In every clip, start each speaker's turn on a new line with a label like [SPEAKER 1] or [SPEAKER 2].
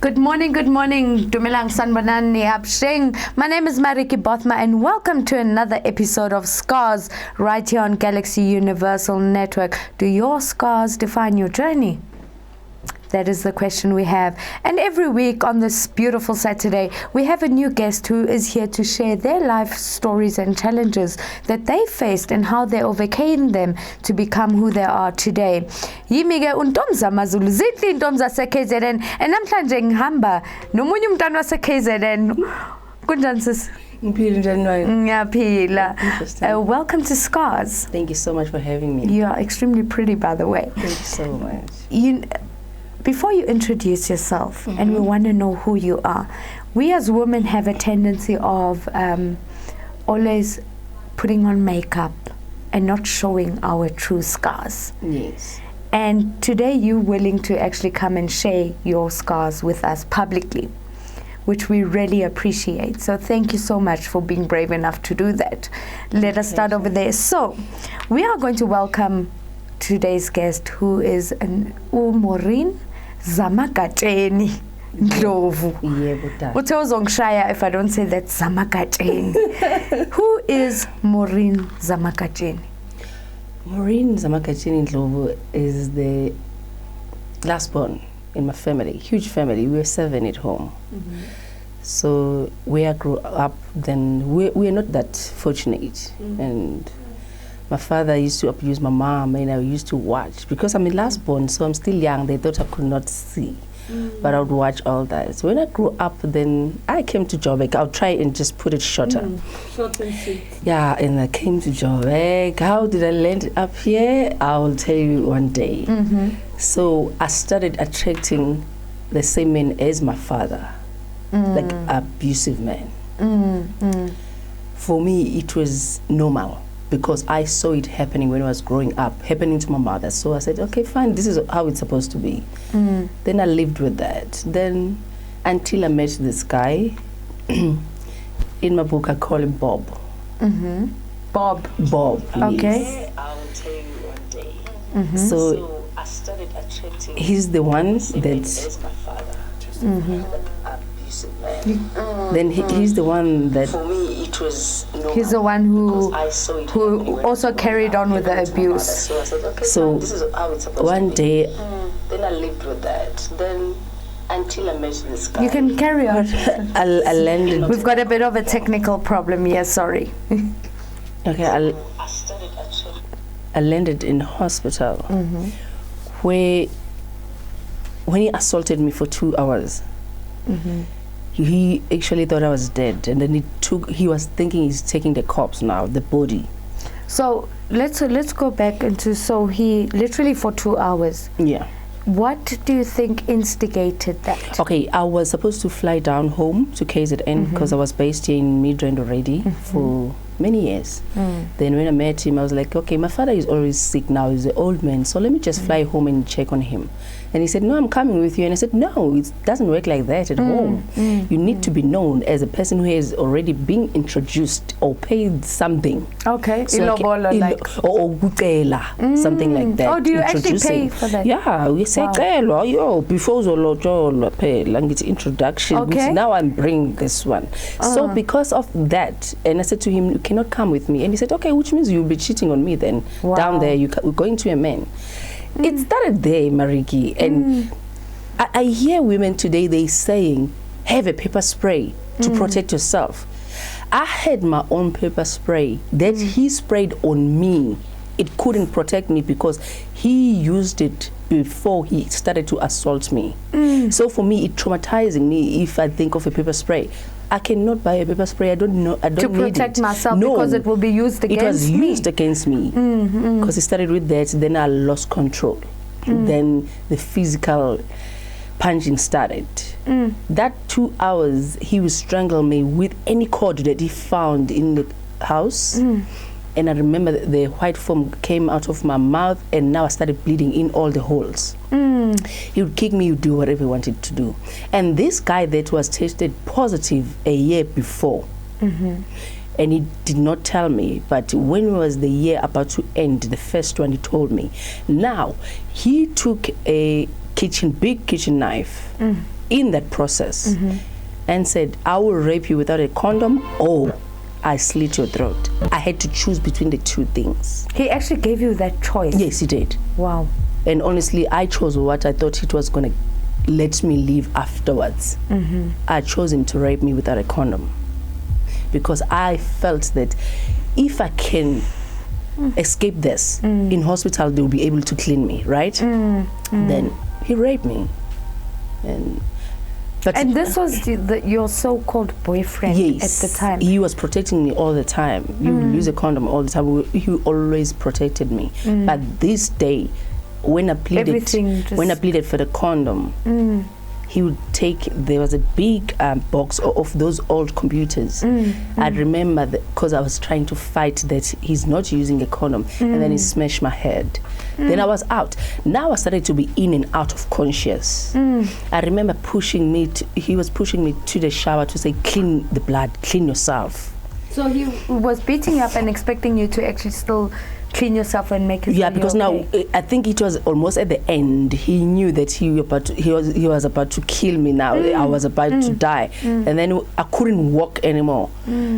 [SPEAKER 1] Good morning. Dumelang sanbanani absheng. My name is Marietjie Bothma and welcome to another episode of Skars right here on Galaxy Universal Network. Do your scars define your journey? That is the question we have. And every week on this beautiful Saturday, we have a new guest who is here to share their life stories and challenges that they faced and how they overcame them to become who they are today. Yimi-ke untomza Mazulu, zinhle intomza se-KZN, and namhlanje ngihamba nomunye umntwana wase-KZN. Kunjani sis? Ngiyaphila. Welcome to Skars.
[SPEAKER 2] Thank you so much for having me.
[SPEAKER 1] You are extremely pretty, by the way.
[SPEAKER 2] Thank you so much.
[SPEAKER 1] Before you introduce yourself, and we want to know who you are, we as women have a tendency of always putting on makeup and not showing our true scars.
[SPEAKER 2] Yes.
[SPEAKER 1] And today you're willing to actually come and share your scars with us publicly, which we really appreciate. So thank you so much for being brave enough to do that. Let us start over there. So we are going to welcome today's guest, who is Maureen Zamagatsheni Ndlovu. Uthe uzongishaya if I don't say that Zamagatsheni. Who is Maureen Zamagatsheni?
[SPEAKER 2] Maureen Zamagatsheni Ndlovu is the last born in my family, huge family. We were 7 at home. So where I grew up, then we are not that fortunate. And my father used to abuse my mom, and I used to watch. Because I'm a last born, so I'm still young. They thought I could not see. But I would watch all that. So when I grew up, then I came to Joburg. I'll try and just put it shorter.
[SPEAKER 1] Short and sweet.
[SPEAKER 2] Yeah, and I came to Joburg. How did I land up here? I will tell you one day. So I started attracting the same men as my father, like abusive men. For me, it was normal, because I saw it happening when I was growing up, happening to my mother. So I said, okay, fine, this is how it's supposed to be. Then I lived with that. Then until I met this guy, in my book I call him Bob.
[SPEAKER 1] Bob. Okay.
[SPEAKER 2] Yes. I will tell you one day. So I started attracting. He's the one that's my father. Then he's the one that, for me, it was normal.
[SPEAKER 1] He's the one who also carried on with the abuse.
[SPEAKER 2] So I said, okay, so this is how it's supposed one to be. Day, then I lived with that. Then until I met this guy.
[SPEAKER 1] You can carry on.
[SPEAKER 2] I landed.
[SPEAKER 1] We've got a bit of a technical problem here. Sorry.
[SPEAKER 2] Okay, I landed in hospital where when he assaulted me for 2 hours. He actually thought I was dead, and then he was thinking he's taking the corpse now, the body.
[SPEAKER 1] So let's go back into, so he literally for 2 hours.
[SPEAKER 2] Yeah.
[SPEAKER 1] What do you think instigated that?
[SPEAKER 2] Okay, I was supposed to fly down home to KZN because I was based here in Midrand already for many years. Then when I met him, I was like, okay, my father is always sick now, he's an old man, so let me just fly home and check on him. And he said, no, I'm coming with you. And I said, no, it doesn't work like that at home. You need to be known as a person who has already been introduced or paid something.
[SPEAKER 1] Okay,
[SPEAKER 2] so or something like that.
[SPEAKER 1] Oh, do you actually pay for that?
[SPEAKER 2] Yeah, we say, before it's introduction,
[SPEAKER 1] okay.
[SPEAKER 2] Now I'm bringing this one. So because of that, and I said to him, you cannot come with me. And he said, okay, which means you'll be cheating on me then. Down there, we're going to a man. It started there, Marietjie, and I hear women today, they saying, have a pepper spray to protect yourself. I had my own pepper spray that he sprayed on me. It couldn't protect me because he used it before he started to assault me. So for me, it's traumatizing me if I think of a pepper spray. I cannot buy a pepper spray. I don't need it.
[SPEAKER 1] To protect myself, because it will be used against me. It was
[SPEAKER 2] used against me. Because it started with that, then I lost control. Then the physical punching started. That 2 hours, he would strangle me with any cord that he found in the house. And I remember the white foam came out of my mouth, and now I started bleeding in all the holes. He would kick me, he would do whatever he wanted to do. And this guy that was tested positive a year before, and he did not tell me, but when was the year about to end, the first one, he told me. Now, he took a big kitchen knife, in that process and said, I will rape you without a condom or I slit your throat. I had to choose between the two things.
[SPEAKER 1] He actually gave you that choice?
[SPEAKER 2] Yes, he did.
[SPEAKER 1] Wow.
[SPEAKER 2] And honestly, I chose what I thought it was going to let me live afterwards. I chose him to rape me without a condom because I felt that if I can escape this, in hospital they'll be able to clean me, right? Then he raped me.
[SPEAKER 1] And this was your so-called boyfriend at the time?
[SPEAKER 2] He was protecting me all the time. You use a condom all the time. He always protected me. But this day, when I pleaded for the condom, he would there was a big box of those old computers. I remember because I was trying to fight that he's not using a condom, and then he smashed my head. Then I was out. Now I started to be in and out of conscious. I remember he was pushing me to the shower to say, clean the blood, clean yourself.
[SPEAKER 1] So he was beating you up and expecting you to actually still clean yourself and make it.
[SPEAKER 2] Yeah, because now I think it was almost at the end. He knew that he was about to kill me. Now I was about to die, and then I couldn't walk anymore.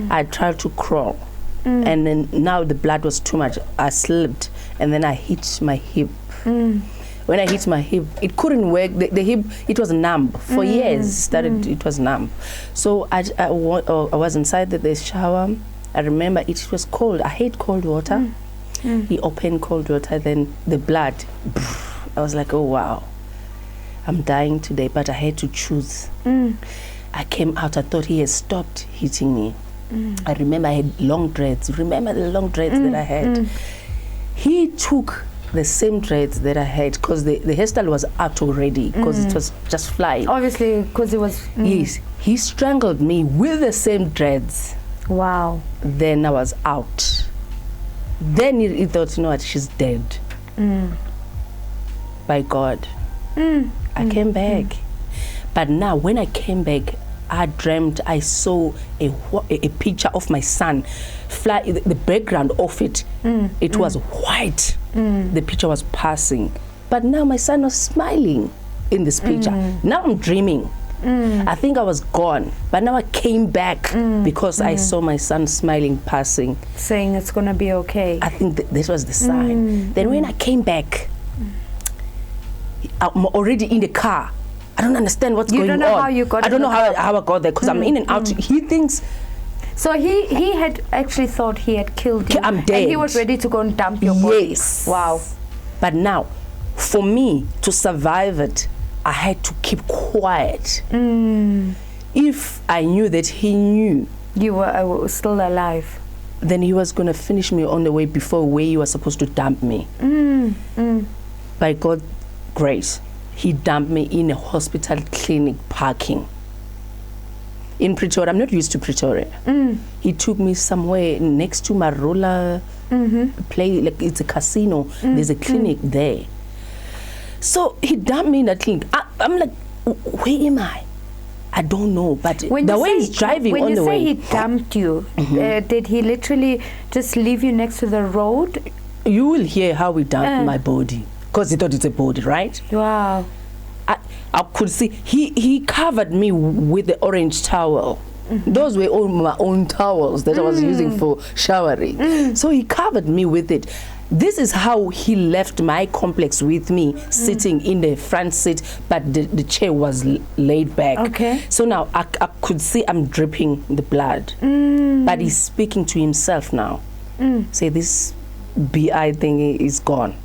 [SPEAKER 2] I tried to crawl, and then now the blood was too much. I slipped, and then I hit my hip. When I hit my hip, it couldn't work. The hip, it was numb for years. It was numb. So I was inside the shower. I remember it was cold. I hate cold water. He opened cold water, then the blood. I was like, oh wow, I'm dying today, but I had to choose. I came out, I thought he had stopped hitting me. I remember I had long dreads. Remember the long dreads that I had? He took the same dreads that I had because the hairstyle was out already because it was just flying.
[SPEAKER 1] Obviously, because it was...
[SPEAKER 2] Yes, he strangled me with the same dreads.
[SPEAKER 1] Wow.
[SPEAKER 2] Then I was out. Then he thought, you know what, she's dead. By God. I came back. But now, when I came back, I dreamt I saw a picture of my son fly, the background of it. It was white. The picture was passing. But now my son was smiling in this picture. Now I'm dreaming. I think I was gone, but now I came back because I saw my son smiling, passing,
[SPEAKER 1] saying it's gonna be okay.
[SPEAKER 2] I think this was the sign. Then when I came back, I'm already in the car. I don't understand what's going on.
[SPEAKER 1] You don't know how you got.
[SPEAKER 2] I don't know how I got there because I'm in and out. He thinks.
[SPEAKER 1] So he had actually thought he had killed you.
[SPEAKER 2] I'm dead.
[SPEAKER 1] And he was ready to go and dump your body.
[SPEAKER 2] Yes.
[SPEAKER 1] Wow.
[SPEAKER 2] But now, for me to survive it, I had to keep quiet. If I knew that he knew
[SPEAKER 1] you were still alive,
[SPEAKER 2] then he was going to finish me on the way before where he was supposed to dump me. By God's grace, he dumped me in a hospital clinic parking in Pretoria. I'm not used to Pretoria. He took me somewhere next to Marula play, like it's a casino. There's a clinic there. So he dumped me in that clinic. I'm like, where am I? I don't know. But the way he's driving on the way.
[SPEAKER 1] When you say he dumped you, did he literally just leave you next to the road?
[SPEAKER 2] You will hear how he dumped my body. Because he thought it's a body, right?
[SPEAKER 1] Wow.
[SPEAKER 2] I could see, he covered me with the orange towel. Those were all my own towels that I was using for showering. So he covered me with it. This is how he left my complex with me, sitting in the front seat, but the chair was laid back.
[SPEAKER 1] Okay.
[SPEAKER 2] So now I could see I'm dripping the blood. But he's speaking to himself now. Say, this BI thing is gone.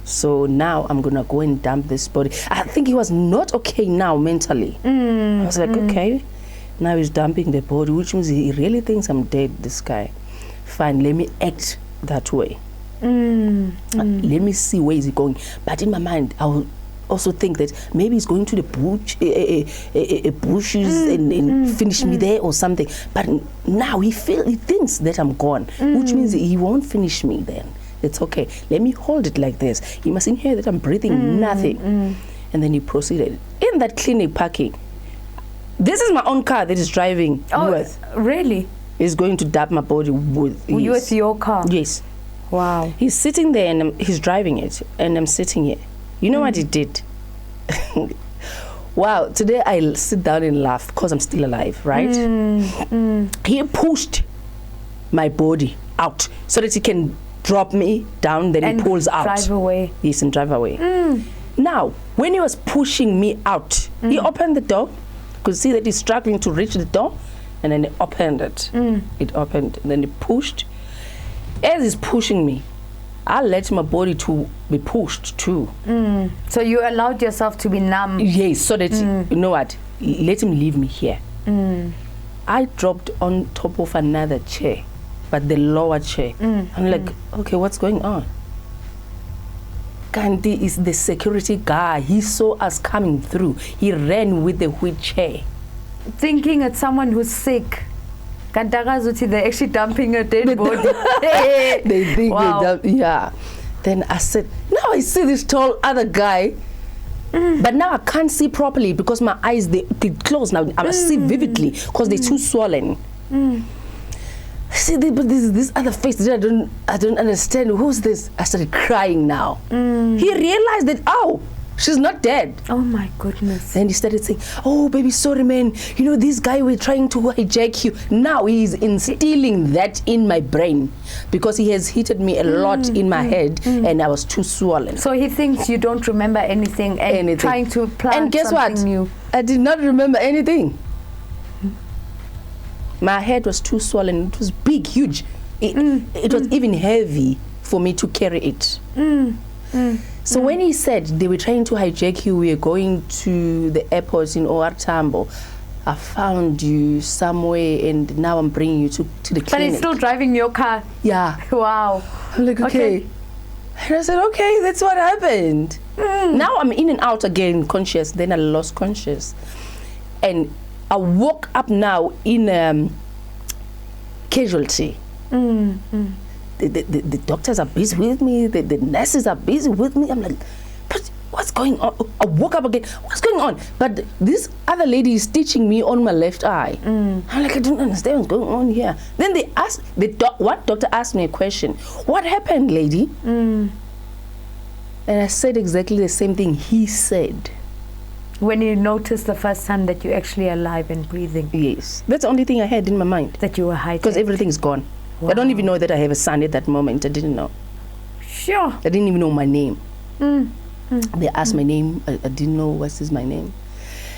[SPEAKER 2] So now I'm going to go and dump this body. I think he was not okay now mentally. I was like, okay, now he's dumping the body, which means he really thinks I'm dead, this guy. Fine, let me act that way. Let me see where is he going. But in my mind, I will also think that maybe he's going to the bush, bushes and finish me there or something. But now he thinks that I'm gone, which means he won't finish me then. It's okay. Let me hold it like this. He mustn't hear that I'm breathing nothing. And then he proceeded. In that clinic parking, this is my own car that he's driving with.
[SPEAKER 1] Really?
[SPEAKER 2] He's going to dump my body with
[SPEAKER 1] your car?
[SPEAKER 2] Yes.
[SPEAKER 1] Wow.
[SPEAKER 2] He's sitting there and he's driving it, and I'm sitting here. You know what he did? Wow, today I sit down and laugh because I'm still alive, right? He pushed my body out so that he can drop me down, then
[SPEAKER 1] And
[SPEAKER 2] he pulls out.
[SPEAKER 1] drive away.
[SPEAKER 2] Yes, and drive away. Now, when he was pushing me out, he opened the door. Could see that he's struggling to reach the door, and then he opened it. It opened, and then he pushed. As he's pushing me, I let my body to be pushed too.
[SPEAKER 1] So you allowed yourself to be numb.
[SPEAKER 2] Yes, so that, you know what, let him leave me here. I dropped on top of another chair, but the lower chair. I'm like, okay, what's going on? Gandhi is the security guy. He saw us coming through. He ran with the wheelchair.
[SPEAKER 1] Thinking it's someone who's sick. Kantakazuti, they're actually dumping a dead body.
[SPEAKER 2] They think
[SPEAKER 1] Wow.
[SPEAKER 2] yeah. Then I said, now I see this tall other guy, but now I can't see properly because my eyes, they closed now. I see vividly because they're too swollen. I see, but this other face that I don't understand. Who's this? I started crying now. He realized that, oh, she's not dead.
[SPEAKER 1] Oh my goodness.
[SPEAKER 2] Then he started saying, oh, baby, sorry, man. You know, this guy, we're trying to hijack you. Now he's instilling that in my brain because he has hit me a lot in my head and I was too swollen.
[SPEAKER 1] So he thinks you don't remember anything and trying to plant
[SPEAKER 2] And guess
[SPEAKER 1] something
[SPEAKER 2] what?
[SPEAKER 1] new.
[SPEAKER 2] I did not remember anything. My head was too swollen. It was big, huge. It was even heavy for me to carry it. So when he said they were trying to hijack you, we are going to the airport in OR Tambo, I found you somewhere and now I'm bringing you to the clinic.
[SPEAKER 1] But he's still driving your car.
[SPEAKER 2] Yeah.
[SPEAKER 1] Wow.
[SPEAKER 2] I'm like, okay. And I said, okay, that's what happened. Now I'm in and out again, conscious. Then I lost conscious. And I woke up now in casualty. The doctors are busy with me. The nurses are busy with me. I'm like, but what's going on? I woke up again. What's going on? But this other lady is stitching me on my left eye. I'm like, I don't understand what's going on here. Then they asked, one doctor asked me a question. What happened, lady? And I said exactly the same thing he said.
[SPEAKER 1] When you noticed the first time that you're actually alive and breathing.
[SPEAKER 2] Yes. That's the only thing I had in my mind.
[SPEAKER 1] That you were hijacked.
[SPEAKER 2] Because everything's gone.
[SPEAKER 1] Wow.
[SPEAKER 2] I don't even know that I have a son at that moment. I didn't know.
[SPEAKER 1] Sure.
[SPEAKER 2] I didn't even know my name. They asked my name. I didn't know what is my name.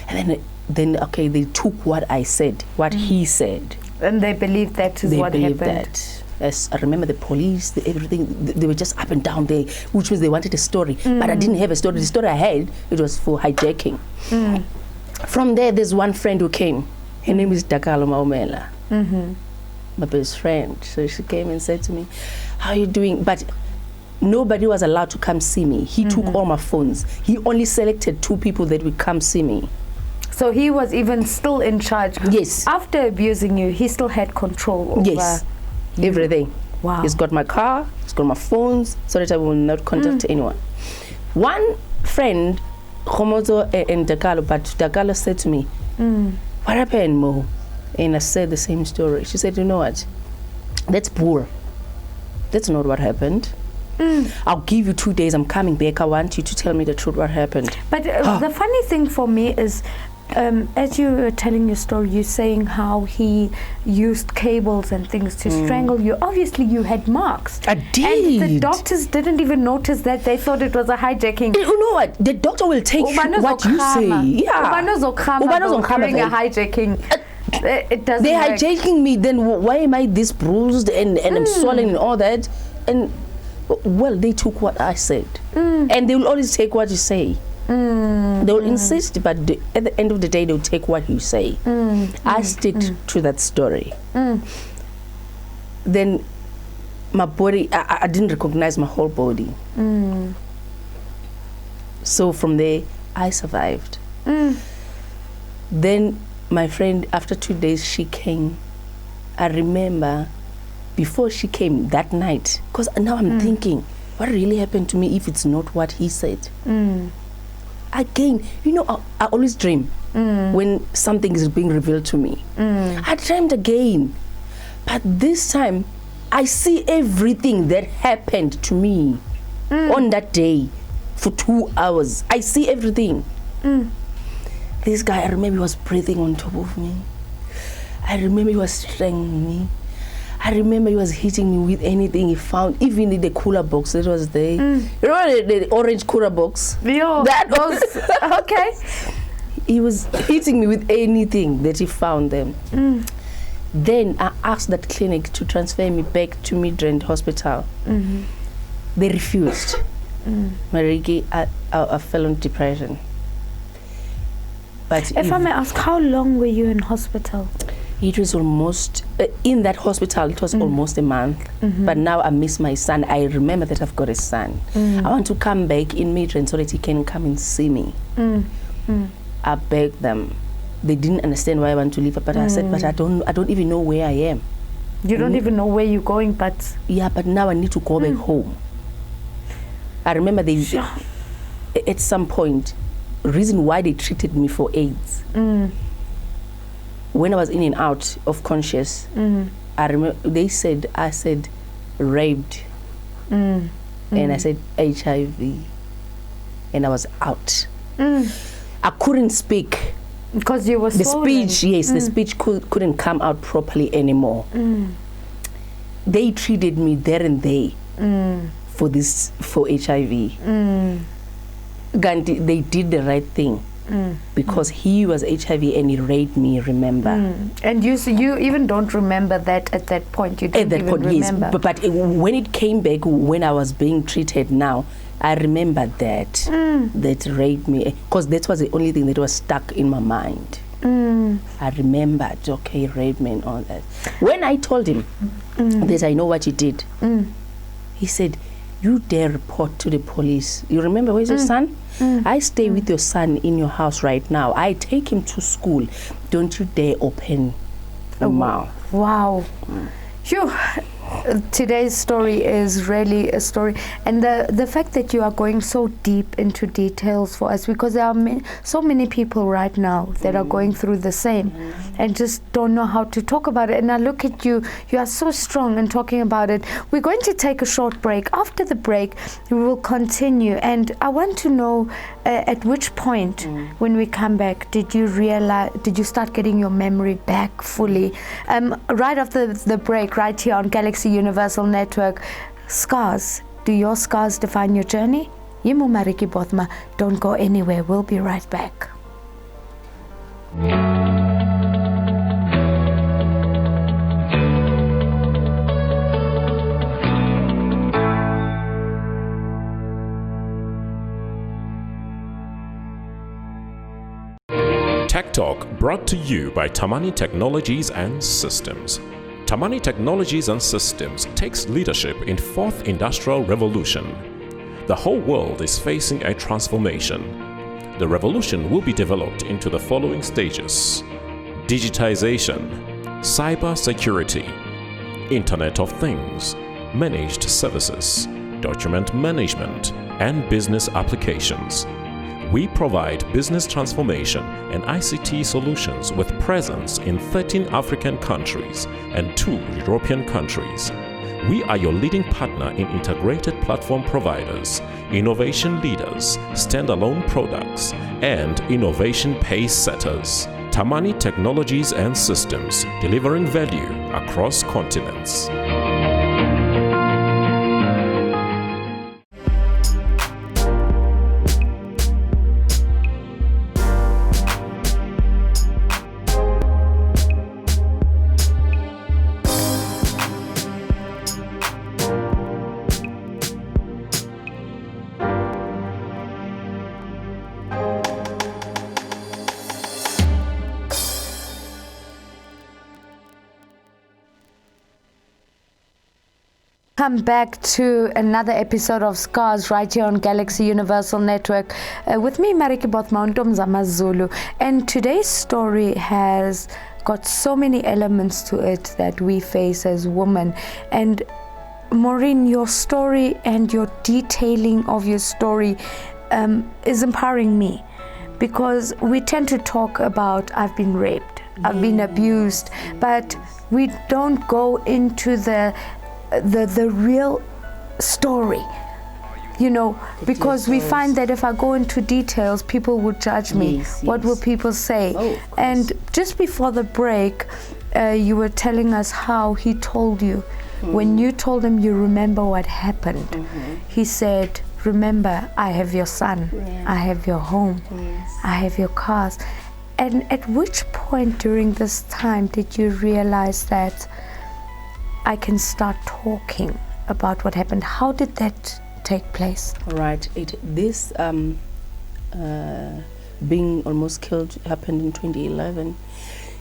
[SPEAKER 2] And then okay, they took what I said, what he said.
[SPEAKER 1] And they believed that is what happened.
[SPEAKER 2] That. Yes, I remember the police, everything. They were just up and down there, which means they wanted a story. But I didn't have a story. The story I had, it was for hijacking. From there, there's one friend who came. Her name is Dakalo Maumela. My best friend. So she came and said to me, how are you doing? But nobody was allowed to come see me. He took all my phones. He only selected 2 people that would come see me.
[SPEAKER 1] So he was even still in charge.
[SPEAKER 2] Yes.
[SPEAKER 1] After abusing you, he still had control over
[SPEAKER 2] everything.
[SPEAKER 1] Wow.
[SPEAKER 2] He's got my car, he's got my phones, so that I will not contact anyone. One friend, Khomozo and Dakalo, but Dakalo said to me, what happened, Mo? And I said the same story. She said, you know what? That's poor. That's not what happened. I'll give you 2 days. I'm coming back. I want you to tell me the truth, what happened.
[SPEAKER 1] But the funny thing for me is, as you were telling your story, you're saying how he used cables and things to strangle you. Obviously, you had marks.
[SPEAKER 2] I did.
[SPEAKER 1] And the doctors didn't even notice that. They thought it was a hijacking.
[SPEAKER 2] You know what? The doctor will take what you say. Yeah.
[SPEAKER 1] During a hijacking. It doesn't
[SPEAKER 2] They're
[SPEAKER 1] work.
[SPEAKER 2] hijacking me. Then why am I this bruised and I'm swollen and all that? And well, they took what I said. And they will always take what you say. They will insist, but at the end of the day, they will take what you say. I stick to that story. Then my body, I didn't recognize my whole body. So from there, I survived. Then my friend, after 2 days, she came. I remember before she came that night, because now I'm thinking, what really happened to me if it's not what he said? Again, you know, I always dream when something is being revealed to me. I dreamed again. But this time, I see everything that happened to me on that day for 2 hours. I see everything. This guy, I remember he was breathing on top of me. I remember he was strangling me. I remember he was hitting me with anything he found, even in the cooler box that was there. You know the orange cooler box?
[SPEAKER 1] Yo,
[SPEAKER 2] that
[SPEAKER 1] was okay.
[SPEAKER 2] He was hitting me with anything that he found them. Then I asked that clinic to transfer me back to Midrand Hospital. They refused. Marietjie, I fell into depression. But
[SPEAKER 1] if I may ask, how long were you in hospital?
[SPEAKER 2] It was almost, in that hospital, it was almost a month. But now I miss my son. I remember that I've got a son. I want to come back in Midrand so that he can come and see me. I begged them. They didn't understand why I want to leave, but I said, but I don't even know where I am.
[SPEAKER 1] You don't even know where you're going, but...
[SPEAKER 2] Yeah, but now I need to go back home. I remember they, at some point, reason why they treated me for AIDS. When I was in and out of conscious, I remember I said raped, and I said HIV, and I was out. I couldn't speak.
[SPEAKER 1] Because you were
[SPEAKER 2] the
[SPEAKER 1] swollen.
[SPEAKER 2] speech, yes, the speech couldn't come out properly anymore. They treated me there and there for HIV. Gandhi, they did the right thing because he was HIV and he raped me. Remember?
[SPEAKER 1] And you even don't remember that at that point. You didn't even remember.
[SPEAKER 2] Yes, but when it came back, when I was being treated now, I remember that that raped me, because that was the only thing that was stuck in my mind. I remembered, okay, raped me and all that. When I told him that I know what he did, he said, you dare report to the police. You remember, where's your son? I stay with your son in your house right now. I take him to school. Don't you dare open your mouth.
[SPEAKER 1] Wow. Phew. Today's story is really a story, and the fact that you are going so deep into details for us, because there are so many people right now that are going through the same and just don't know how to talk about it. And I look at you, you are so strong in talking about it. We're going to take a short break. After the break, we will continue, and I want to know at which point when we come back did you start getting your memory back fully? Right after the break, right here on Galaxy Universal Network. Scars. Do your scars define your journey? Yimu Marietjie Bothma. Don't go anywhere. We'll be right back.
[SPEAKER 3] Tech Talk brought to you by Tamani Technologies and Systems. Tamani Technologies and Systems takes leadership in fourth industrial revolution. The whole world is facing a transformation. The revolution will be developed into the following stages: digitization, cyber security, Internet of Things, managed services, document management, and business applications. We provide business transformation and ICT solutions with presence in 13 African countries and 2 European countries. We are your leading partner in integrated platform providers, innovation leaders, standalone products, and innovation pace setters. Tamani Technologies and Systems, delivering value across continents.
[SPEAKER 1] Welcome back to another episode of Skars right here on Galaxy Universal Network with me, Marietjie Bothma, Maureen Zamagatsheni. And today's story has got so many elements to it that we face as women. And Maureen, your story and your detailing of your story is empowering me, because we tend to talk about I've been raped, I've been abused, but we don't go into the real story. you know, because we find that if I go into details, people would judge me.
[SPEAKER 2] Yes,
[SPEAKER 1] what
[SPEAKER 2] yes.
[SPEAKER 1] will people say?
[SPEAKER 2] Oh, of course.
[SPEAKER 1] And just before the break, you were telling us how he told you. When you told him you remember what happened, he said, remember, I have your son, I have your home, I have your cars. And at which point during this time did you realize that I can start talking about what happened? How did that take place?
[SPEAKER 2] Right. This being almost killed happened in 2011.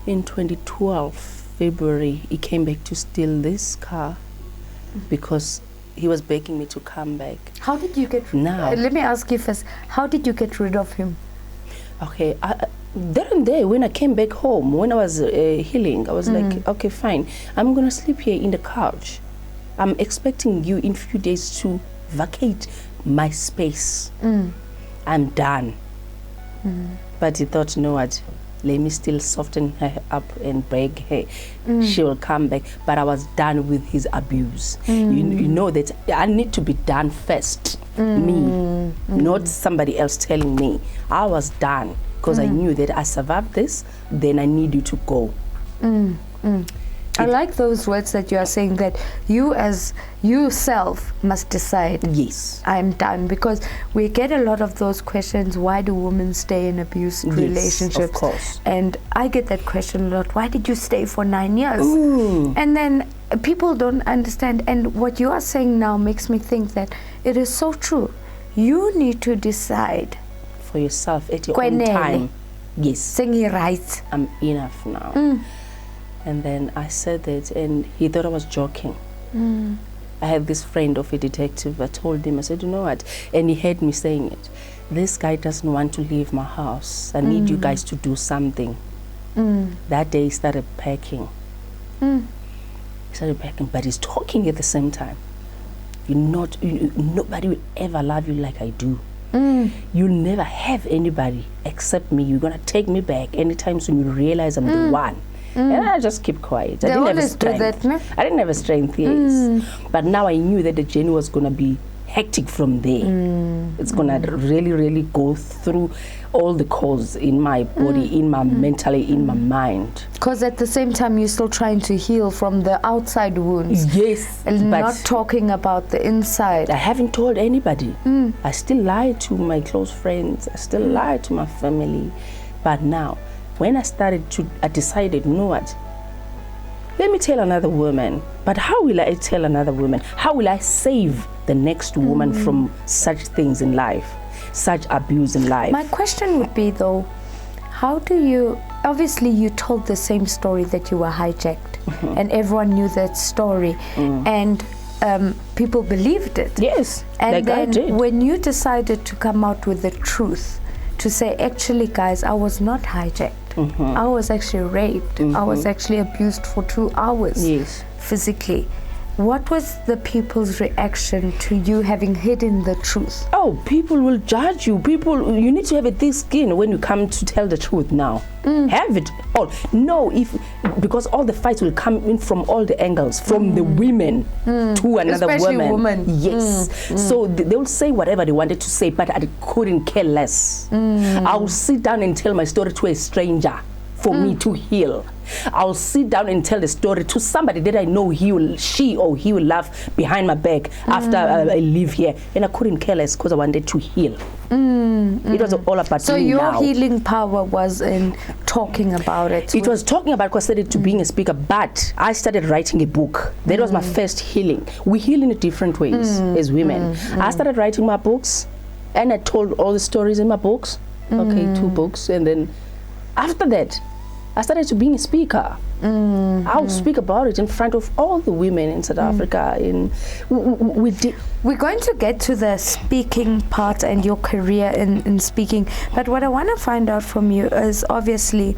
[SPEAKER 2] In 2012, February, he came back to steal this car because he was begging me to come back.
[SPEAKER 1] How did you get
[SPEAKER 2] Now.
[SPEAKER 1] let me ask you first, how did you get rid of him?
[SPEAKER 2] Okay, there and there when I came back home, when I was healing, I was like, okay, fine, I'm gonna sleep here in the couch. I'm expecting you in few days to vacate my space. I'm done. But he thought, you know what, let me still soften her up and beg her. She will come back. But I was done with his abuse. You know that I need to be done first. Me, not somebody else telling me. I was done because I knew that I survived this, then I need you to go.
[SPEAKER 1] I like those words that you are saying, that you as yourself must decide.
[SPEAKER 2] Yes.
[SPEAKER 1] I'm done, because we get a lot of those questions. Why do women stay in abusive relationships?
[SPEAKER 2] Of course.
[SPEAKER 1] And I get that question a lot. Why did you stay for 9 years? And then people don't understand. And what you are saying now makes me think that it is so true. You need to decide
[SPEAKER 2] For yourself at your own time. Yes.
[SPEAKER 1] Singing right.
[SPEAKER 2] I'm enough now. And then I said that, and he thought I was joking. I had this friend of a detective. I told him, I said, you know what? And he heard me saying it. This guy doesn't want to leave my house. I need you guys to do something. That day he started packing. He started packing, but he's talking at the same time. Nobody will ever love you like I do. You'll never have anybody except me. You're gonna take me back anytime soon. You realize I'm the one. And I just keep quiet. I didn't have strength. I didn't have a strength, yes. But now I knew that the journey was going to be hectic from there. It's going to really, really go through all the cause in my body, in my mentally, in my mind.
[SPEAKER 1] Because at the same time, you're still trying to heal from the outside wounds.
[SPEAKER 2] Yes.
[SPEAKER 1] And not talking about the inside.
[SPEAKER 2] I haven't told anybody. I still lie to my close friends. I still lie to my family. But now, when I decided, you know what, let me tell another woman. But how will I tell another woman? How will I save the next woman from such things in life, such abuse in life?
[SPEAKER 1] My question would be, though, how do you, obviously you told the same story that you were hijacked, and everyone knew that story, and people believed it.
[SPEAKER 2] Yes,
[SPEAKER 1] and
[SPEAKER 2] like
[SPEAKER 1] then
[SPEAKER 2] I did.
[SPEAKER 1] When you decided to come out with the truth, to say, actually, guys, I was not hijacked. I was actually raped. I was actually abused for 2 hours physically. What was the people's reaction to you having hidden the truth?
[SPEAKER 2] Oh, people will judge you. You need to have a thick skin when you come to tell the truth now. Have it all. No, because all the fights will come in from all the angles, from the women to another
[SPEAKER 1] Especially
[SPEAKER 2] woman. Yes. So they will say whatever they wanted to say, but I couldn't care less. I will sit down and tell my story to a stranger for me to heal. I'll sit down and tell the story to somebody that I know she or he will laugh behind my back after I leave here. And I couldn't care less because I wanted to heal. It was all about
[SPEAKER 1] so
[SPEAKER 2] me
[SPEAKER 1] your
[SPEAKER 2] now.
[SPEAKER 1] healing power was in talking about it.
[SPEAKER 2] It was talking about, because I started to being a speaker, but I started writing a book. That was my first healing. We heal in different ways as women. I started writing my books, and I told all the stories in my books. Okay, 2 books. And then after that, I started to being a speaker. I'll speak about it in front of all the women in South Africa.
[SPEAKER 1] We're going to get to the speaking part and your career in speaking, but what I want to find out from you is, obviously,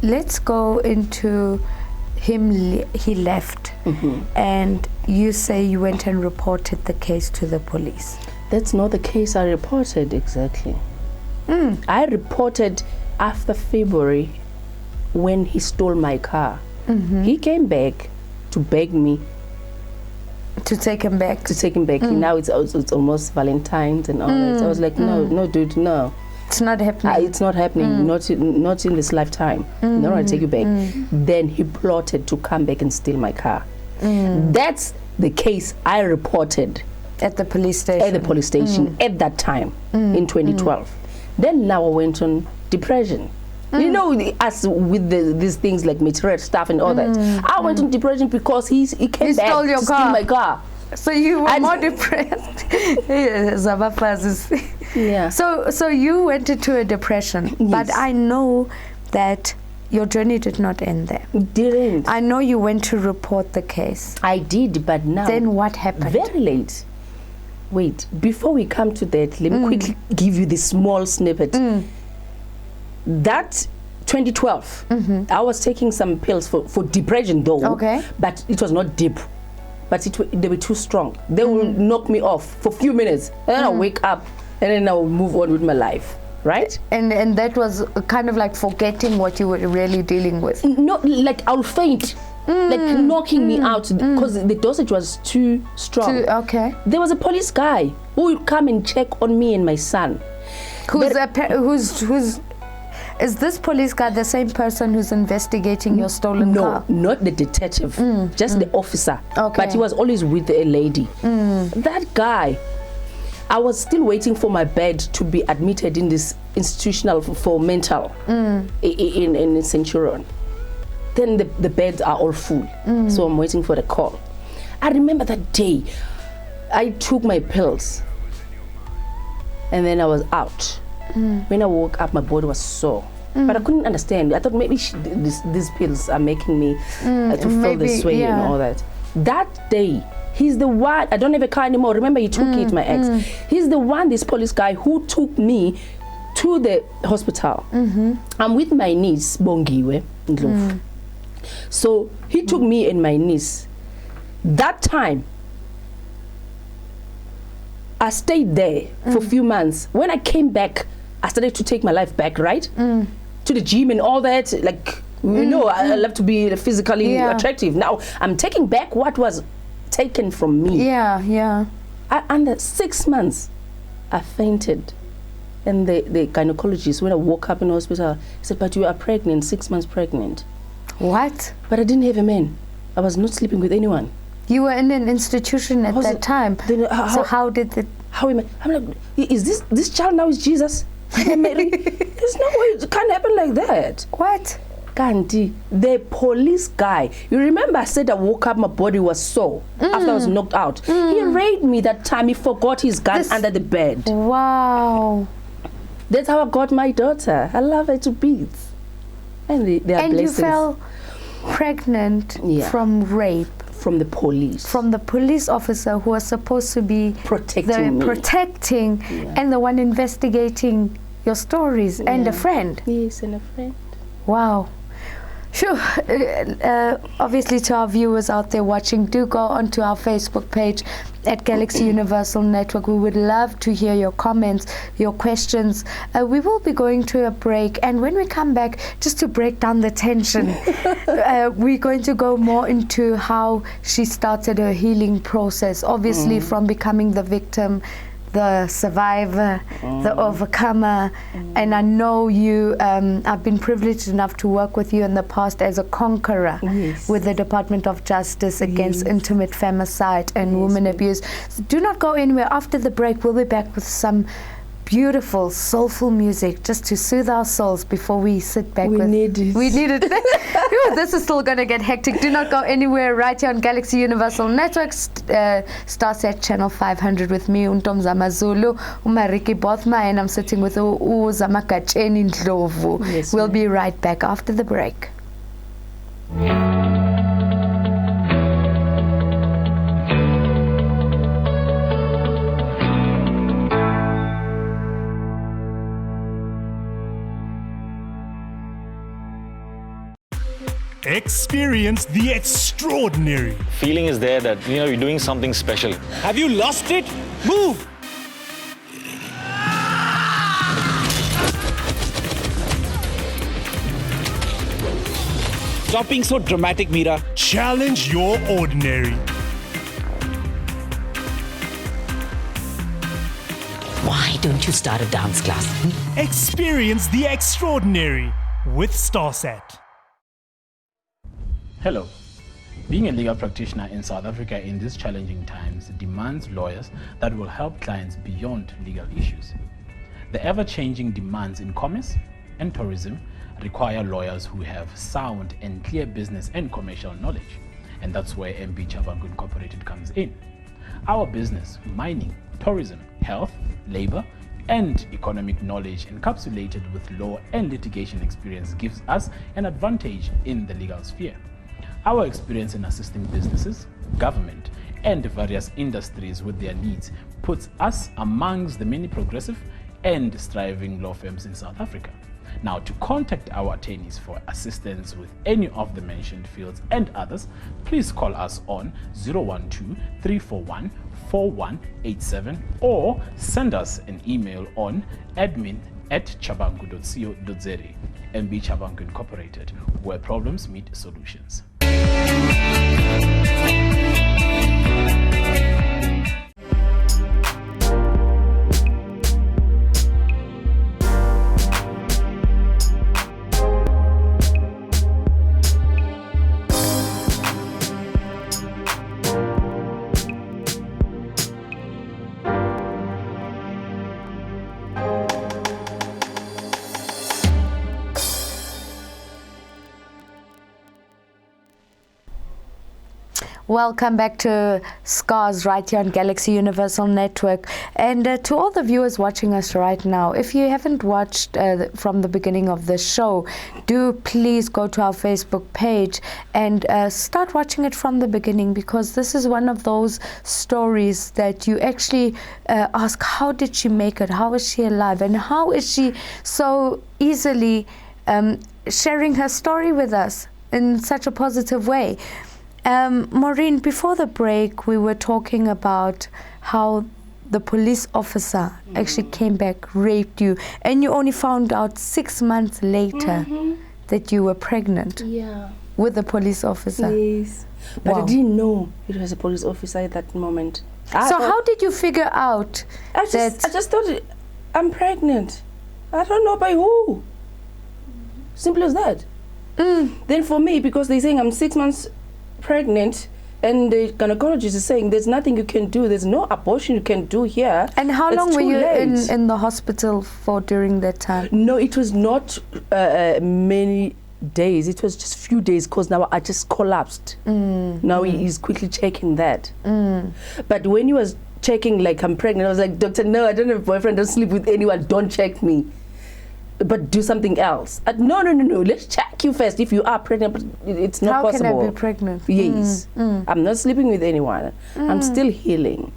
[SPEAKER 1] let's go into him. He left, and you say you went and reported the case to the police.
[SPEAKER 2] That's not the case I reported exactly. I reported after February, when he stole my car. He came back to beg me
[SPEAKER 1] To take him back.
[SPEAKER 2] To take him back. Now it's almost Valentine's and all that. So I was like, no, dude, no.
[SPEAKER 1] It's not happening.
[SPEAKER 2] It's not happening. Not in this lifetime. No, I'll take you back. Then he plotted to come back and steal my car. That's the case I reported
[SPEAKER 1] at the police station.
[SPEAKER 2] At the police station at that time in 2012. Then now I went on depression. You know, us with these things like material stuff and all that. I went on depression because he came back
[SPEAKER 1] stole your
[SPEAKER 2] to
[SPEAKER 1] car.
[SPEAKER 2] steal my car.
[SPEAKER 1] So you were more depressed.
[SPEAKER 2] Yeah.
[SPEAKER 1] So you went into a depression.
[SPEAKER 2] Yes.
[SPEAKER 1] But I know that your journey did not end there.
[SPEAKER 2] It didn't.
[SPEAKER 1] I know you went to report the case.
[SPEAKER 2] I did, but now.
[SPEAKER 1] Then what happened?
[SPEAKER 2] Very late. Wait, before we come to that, let me quickly give you this small snippet. That 2012, I was taking some pills for depression though.
[SPEAKER 1] Okay.
[SPEAKER 2] But it was not deep. But they were too strong. They will knock me off for a few minutes. And then I'll wake up and then I'll move on with my life. Right?
[SPEAKER 1] And that was kind of like forgetting what you were really dealing with.
[SPEAKER 2] No, like I'll faint. Like knocking me out because the dosage was too strong.
[SPEAKER 1] Okay.
[SPEAKER 2] There was a police guy who would come and check on me and my son.
[SPEAKER 1] Is this police guy the same person who's investigating your stolen car?
[SPEAKER 2] No, not the detective, just the officer.
[SPEAKER 1] Okay.
[SPEAKER 2] But he was always with a lady. That guy, I was still waiting for my bed to be admitted in this institutional for mental in Centurion. Then the beds are all full, so I'm waiting for the call. I remember that day, I took my pills, and then I was out. When I woke up, my body was sore, but I couldn't understand. I thought maybe these pills are making me to feel this way and all that. That day, he's the one. I don't have a car anymore. Remember, he took it, my ex. He's the one, this police guy, who took me to the hospital. I'm with my niece, Bongiwe Ndlovu. So he took me and my niece. That time, I stayed there for a few months. When I came back, I started to take my life back, right? To the gym and all that. Like, you know, I love to be physically attractive. Now, I'm taking back what was taken from me.
[SPEAKER 1] Yeah.
[SPEAKER 2] Under 6 months, I fainted. And the gynecologist, when I woke up in the hospital, he said, but you are pregnant, 6 months pregnant.
[SPEAKER 1] What?
[SPEAKER 2] But I didn't have a man. I was not sleeping with anyone.
[SPEAKER 1] You were in an institution at that time. So how did it?
[SPEAKER 2] How am I? I'm like, is this child now is Jesus? Mary? There's no way it can't happen like that.
[SPEAKER 1] What?
[SPEAKER 2] Kanti, the police guy. You remember I said I woke up, my body was sore after I was knocked out. He raped me that time. He forgot his gun under the bed.
[SPEAKER 1] Wow.
[SPEAKER 2] That's how I got my daughter. I love her to bits. And they are blessings.
[SPEAKER 1] You fell pregnant from rape.
[SPEAKER 2] From the police.
[SPEAKER 1] From the police officer who was supposed to be protecting and the one investigating your stories and a friend.
[SPEAKER 2] Yes, and a friend.
[SPEAKER 1] Wow. Sure. Obviously, to our viewers out there watching, do go onto our Facebook page at Galaxy Universal Network. We would love to hear your comments, your questions. We will be going to a break, and when we come back, just to break down the tension, we're going to go more into how she started her healing process, obviously from becoming the victim, the survivor, the overcomer. And I know you, I've been privileged enough to work with you in the past as a conqueror with the Department of Justice against intimate femicide and women abuse. So do not go anywhere. After the break, we'll be back with some beautiful, soulful music just to soothe our souls before we sit back. We need it. This is still going to get hectic. Do not go anywhere. Right here on Galaxy Universal Network, Starset Channel 500 with me, Maureen Zamagatsheni Marietjie Bothma, and I'm sitting with Zamagatsheni Ndlovu.
[SPEAKER 2] Yes,
[SPEAKER 1] we'll be right back after the break.
[SPEAKER 4] Experience the extraordinary.
[SPEAKER 5] Feeling is there that, you're doing something special.
[SPEAKER 4] Have you lost it? Move! Stop being so dramatic, Mira. Challenge your ordinary.
[SPEAKER 6] don't you start a dance class?
[SPEAKER 4] Experience the extraordinary with StarSat.
[SPEAKER 7] Hello. Being a legal practitioner in South Africa in these challenging times demands lawyers that will help clients beyond legal issues. The ever-changing demands in commerce and tourism require lawyers who have sound and clear business and commercial knowledge, and that's where MB Chabangu Incorporated comes in. Our business, mining, tourism, health, labor, and economic knowledge encapsulated with law and litigation experience gives us an advantage in the legal sphere. Our experience in assisting businesses, government, and various industries with their needs puts us amongst the many progressive and striving law firms in South Africa. Now, to contact our attorneys for assistance with any of the mentioned fields and others, please call us on 012-341-4187 or send us an email on admin@chabangu.co.za. MB Chabangu Incorporated, where problems meet solutions.
[SPEAKER 1] Welcome back to Skars right here on Galaxy Universal Network. And to all the viewers watching us right now, if you haven't watched from the beginning of the show, do please go to our Facebook page and start watching it from the beginning, because this is one of those stories that you actually ask, how did she make it? How is she alive? And how is she so easily sharing her story with us in such a positive way? Maureen, before the break, we were talking about how the police officer actually came back, raped you, and you only found out 6 months later that you were pregnant.
[SPEAKER 2] Yeah.
[SPEAKER 1] With the police officer.
[SPEAKER 2] Yes. But
[SPEAKER 1] Wow.
[SPEAKER 2] I didn't know it was a police officer at that moment.
[SPEAKER 1] So how did you figure out
[SPEAKER 2] I
[SPEAKER 1] that?
[SPEAKER 2] just thought I'm pregnant. I don't know by who. Simple as that. Then for me, because they're saying I'm 6 months pregnant, and the gynecologist is saying there's nothing you can do, there's no abortion you can do here.
[SPEAKER 1] And how
[SPEAKER 2] It's
[SPEAKER 1] long were
[SPEAKER 2] too
[SPEAKER 1] you
[SPEAKER 2] late.
[SPEAKER 1] in the hospital for during that time?
[SPEAKER 2] No, it was not many days. It was just few days, because now I just collapsed. Now he is quickly checking that. But when he was checking like I'm pregnant, I was like, doctor, no, I don't have a boyfriend, don't sleep with anyone, don't check me, but do something else. No, let's check you first if you are pregnant, but it's not possible.
[SPEAKER 1] How can I be pregnant?
[SPEAKER 2] Yes. I'm not sleeping with anyone. I'm still healing.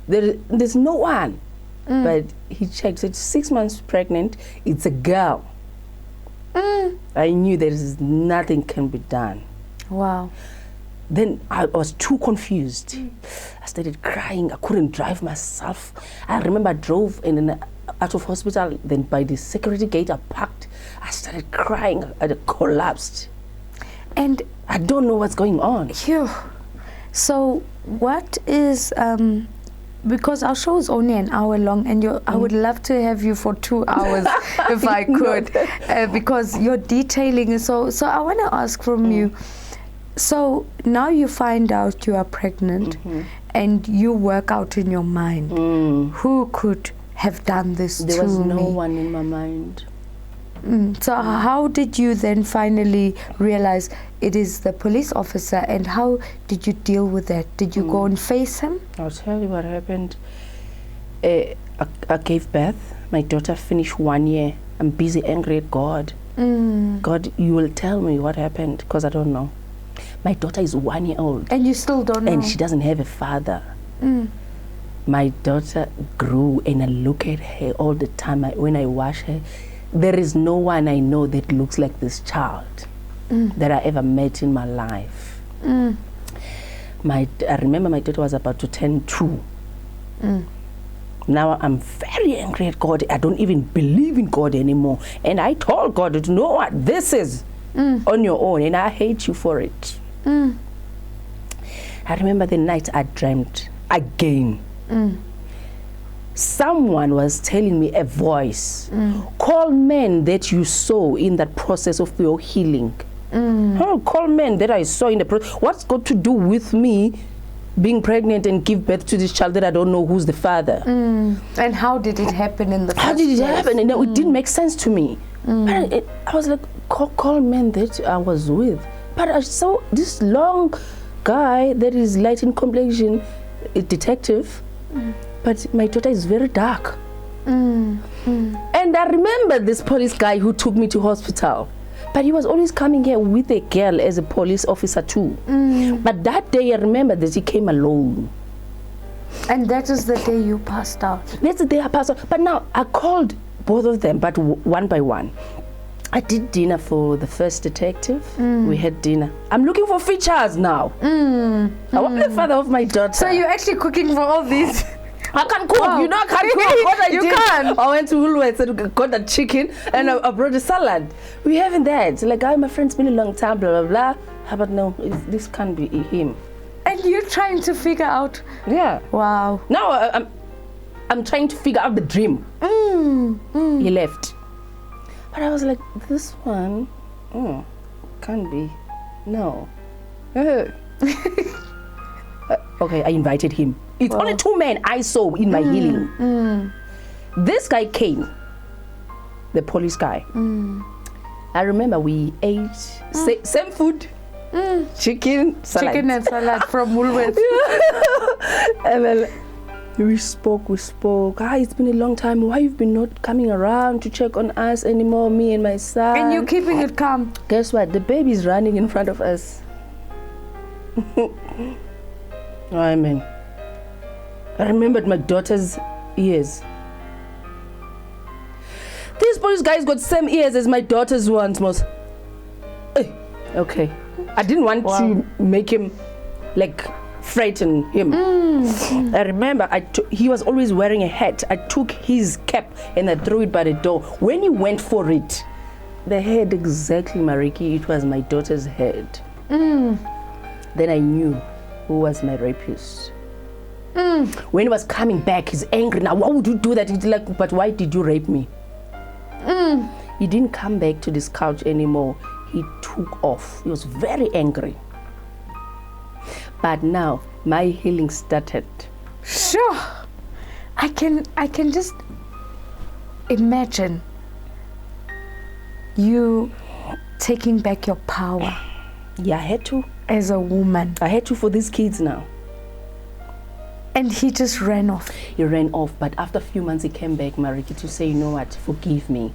[SPEAKER 2] There's no one. But he checked, said 6 months pregnant, it's a girl. I knew there is nothing can be done.
[SPEAKER 1] Wow.
[SPEAKER 2] Then I was too confused. I started crying. I couldn't drive myself. I remember I drove and then out of hospital. Then by the security gate, I parked. I started crying. I collapsed.
[SPEAKER 1] And
[SPEAKER 2] I don't know what's going on.
[SPEAKER 1] phew. So what is because our show is only an hour long, and I would love to have you for 2 hours if I could, because your detailing is so. So I want to ask from you. So now you find out you are pregnant, and you work out in your mind, who could have done this
[SPEAKER 2] There
[SPEAKER 1] to
[SPEAKER 2] was no
[SPEAKER 1] me?
[SPEAKER 2] one in my mind.
[SPEAKER 1] So how did you then finally realize it is the police officer, and how did you deal with that? Did you go and face him?
[SPEAKER 2] I'll tell you what happened. I gave birth. My daughter finished 1 year. I'm busy, angry at God. God, you will tell me what happened, because I don't know. My daughter is 1 year old.
[SPEAKER 1] And you still don't know?
[SPEAKER 2] And she doesn't have a father. My daughter grew, and I look at her all the time. When I wash her, there is no one I know that looks like this child that I ever met in my life. I remember my daughter was about to turn 2. Now I'm very angry at God. I don't even believe in God anymore. And I told God, you know what, this is on your own, and I hate you for it. I remember the night I dreamt again. someone was telling me, a voice, call men that you saw in that process of your healing. Call men that I saw in the process. What's got to do with me being pregnant and give birth to this child that I don't know who's the father?
[SPEAKER 1] And how did it happen in the first
[SPEAKER 2] How did it
[SPEAKER 1] place?
[SPEAKER 2] happen? And it didn't make sense to me. But I was like, call men that I was with. But I saw this long guy that is light in complexion, a detective, but my daughter is very dark. And I remember this police guy who took me to hospital. But he was always coming here with a girl as a police officer too. But that day I remember that he came alone.
[SPEAKER 1] And that is the day you passed out.
[SPEAKER 2] That's the day I passed out. But now I called both of them, but one by one. I did dinner for the first detective. We had dinner. I'm looking for features now. I want the father of my daughter.
[SPEAKER 1] So you're actually cooking for all these?
[SPEAKER 2] I can cook.
[SPEAKER 1] Wow.
[SPEAKER 2] You know I can cook. What I
[SPEAKER 1] You
[SPEAKER 2] did,
[SPEAKER 1] can.
[SPEAKER 2] I went to Woolworths and got the chicken and I brought a salad. We having that. Like, my friend's been a long time, blah, blah, blah. But no, this can't be him.
[SPEAKER 1] And you're trying to figure out.
[SPEAKER 2] Yeah.
[SPEAKER 1] Wow.
[SPEAKER 2] Now I'm trying to figure out the dream. He left. But I was like, this one, can't be. No. Okay, I invited him. It's only two men I saw in my healing. This guy came, the police guy. I remember we ate same food, chicken, salad.
[SPEAKER 1] Chicken and salad from Woolworths.
[SPEAKER 2] And then we spoke. It's been a long time. Why you've been not coming around to check on us anymore, me and my son?
[SPEAKER 1] And you're keeping it calm.
[SPEAKER 2] Guess what? The baby's running in front of us. I mean, I remembered my daughter's ears. These police guys got same ears as my daughter's ones, most. Okay. I didn't want to make him, like, frighten him. I remember he was always wearing a hat. I took his cap and I threw it by the door. When he went for it, the head exactly, Marietjie, it was my daughter's head. Then I knew who was my rapist. When he was coming back, he's angry. Now, why would you do that? He's like, but why did you rape me? He didn't come back to this couch anymore. He took off. He was very angry. But now my healing started.
[SPEAKER 1] Sure. I can just imagine you taking back your power.
[SPEAKER 2] Yeah, I had to.
[SPEAKER 1] As a woman.
[SPEAKER 2] I had to for these kids now.
[SPEAKER 1] And he just ran off.
[SPEAKER 2] He ran off, but after a few months he came back, Marietjie, to say, you know what, forgive me.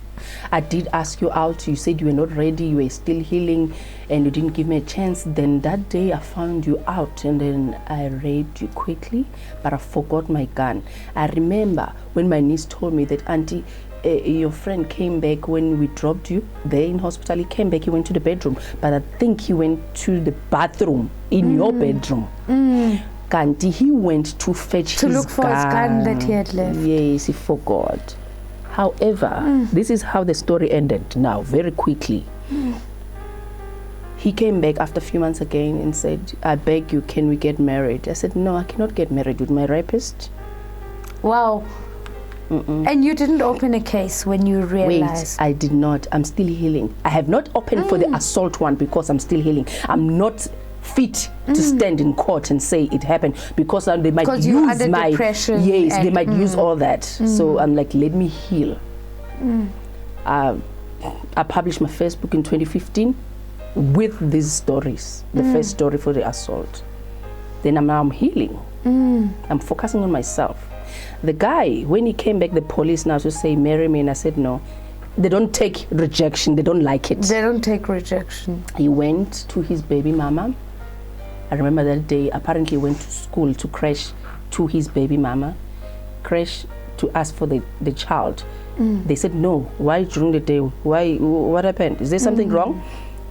[SPEAKER 2] I did ask you out. You said you were not ready. You were still healing and you didn't give me a chance. Then that day I found you out and then I raped you quickly, but I forgot my gun. I remember when my niece told me that, Auntie, your friend came back when we dropped you there in hospital. He came back, he went to the bedroom, but I think he went to the bathroom in your bedroom. Kanti, he went to fetch
[SPEAKER 1] to
[SPEAKER 2] his
[SPEAKER 1] look for his gun that he had left.
[SPEAKER 2] Yes, he forgot. However, this is how the story ended now, very quickly. He came back after a few months again and said, I beg you, can we get married? I said, no, I cannot get married with my rapist.
[SPEAKER 1] Wow. And you didn't open a case when you realized?
[SPEAKER 2] Wait, I did not. I'm still healing. I have not opened for the assault one because I'm still healing. I'm not fit to stand in court and say it happened because they might use my
[SPEAKER 1] depression.
[SPEAKER 2] Yes, they might use all that. So I'm like, let me heal. I published my first book in 2015 with these stories. The first story for the assault. Then I'm healing. I'm focusing on myself. The guy, when he came back, the police now to say, marry me, and I said no. They don't take rejection. They don't like it.
[SPEAKER 1] They don't take rejection.
[SPEAKER 2] He went to his baby mama. I remember that day, apparently went to school to crash to his baby mama, crash to ask for the child. They said no. Why during the day? Why? What happened? Is there something wrong?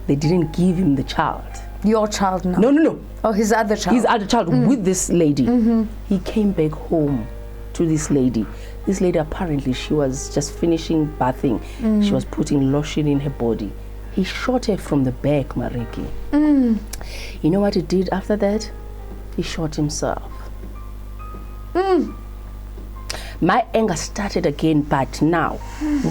[SPEAKER 2] They didn't give him the child.
[SPEAKER 1] Your child now?
[SPEAKER 2] No.
[SPEAKER 1] Oh, his other child.
[SPEAKER 2] His other child with this lady. He came back home to this lady. This lady, apparently, she was just finishing bathing. She was putting lotion in her body. He shot her from the back, Marietjie. You know what he did after that? He shot himself. My anger started again, but now,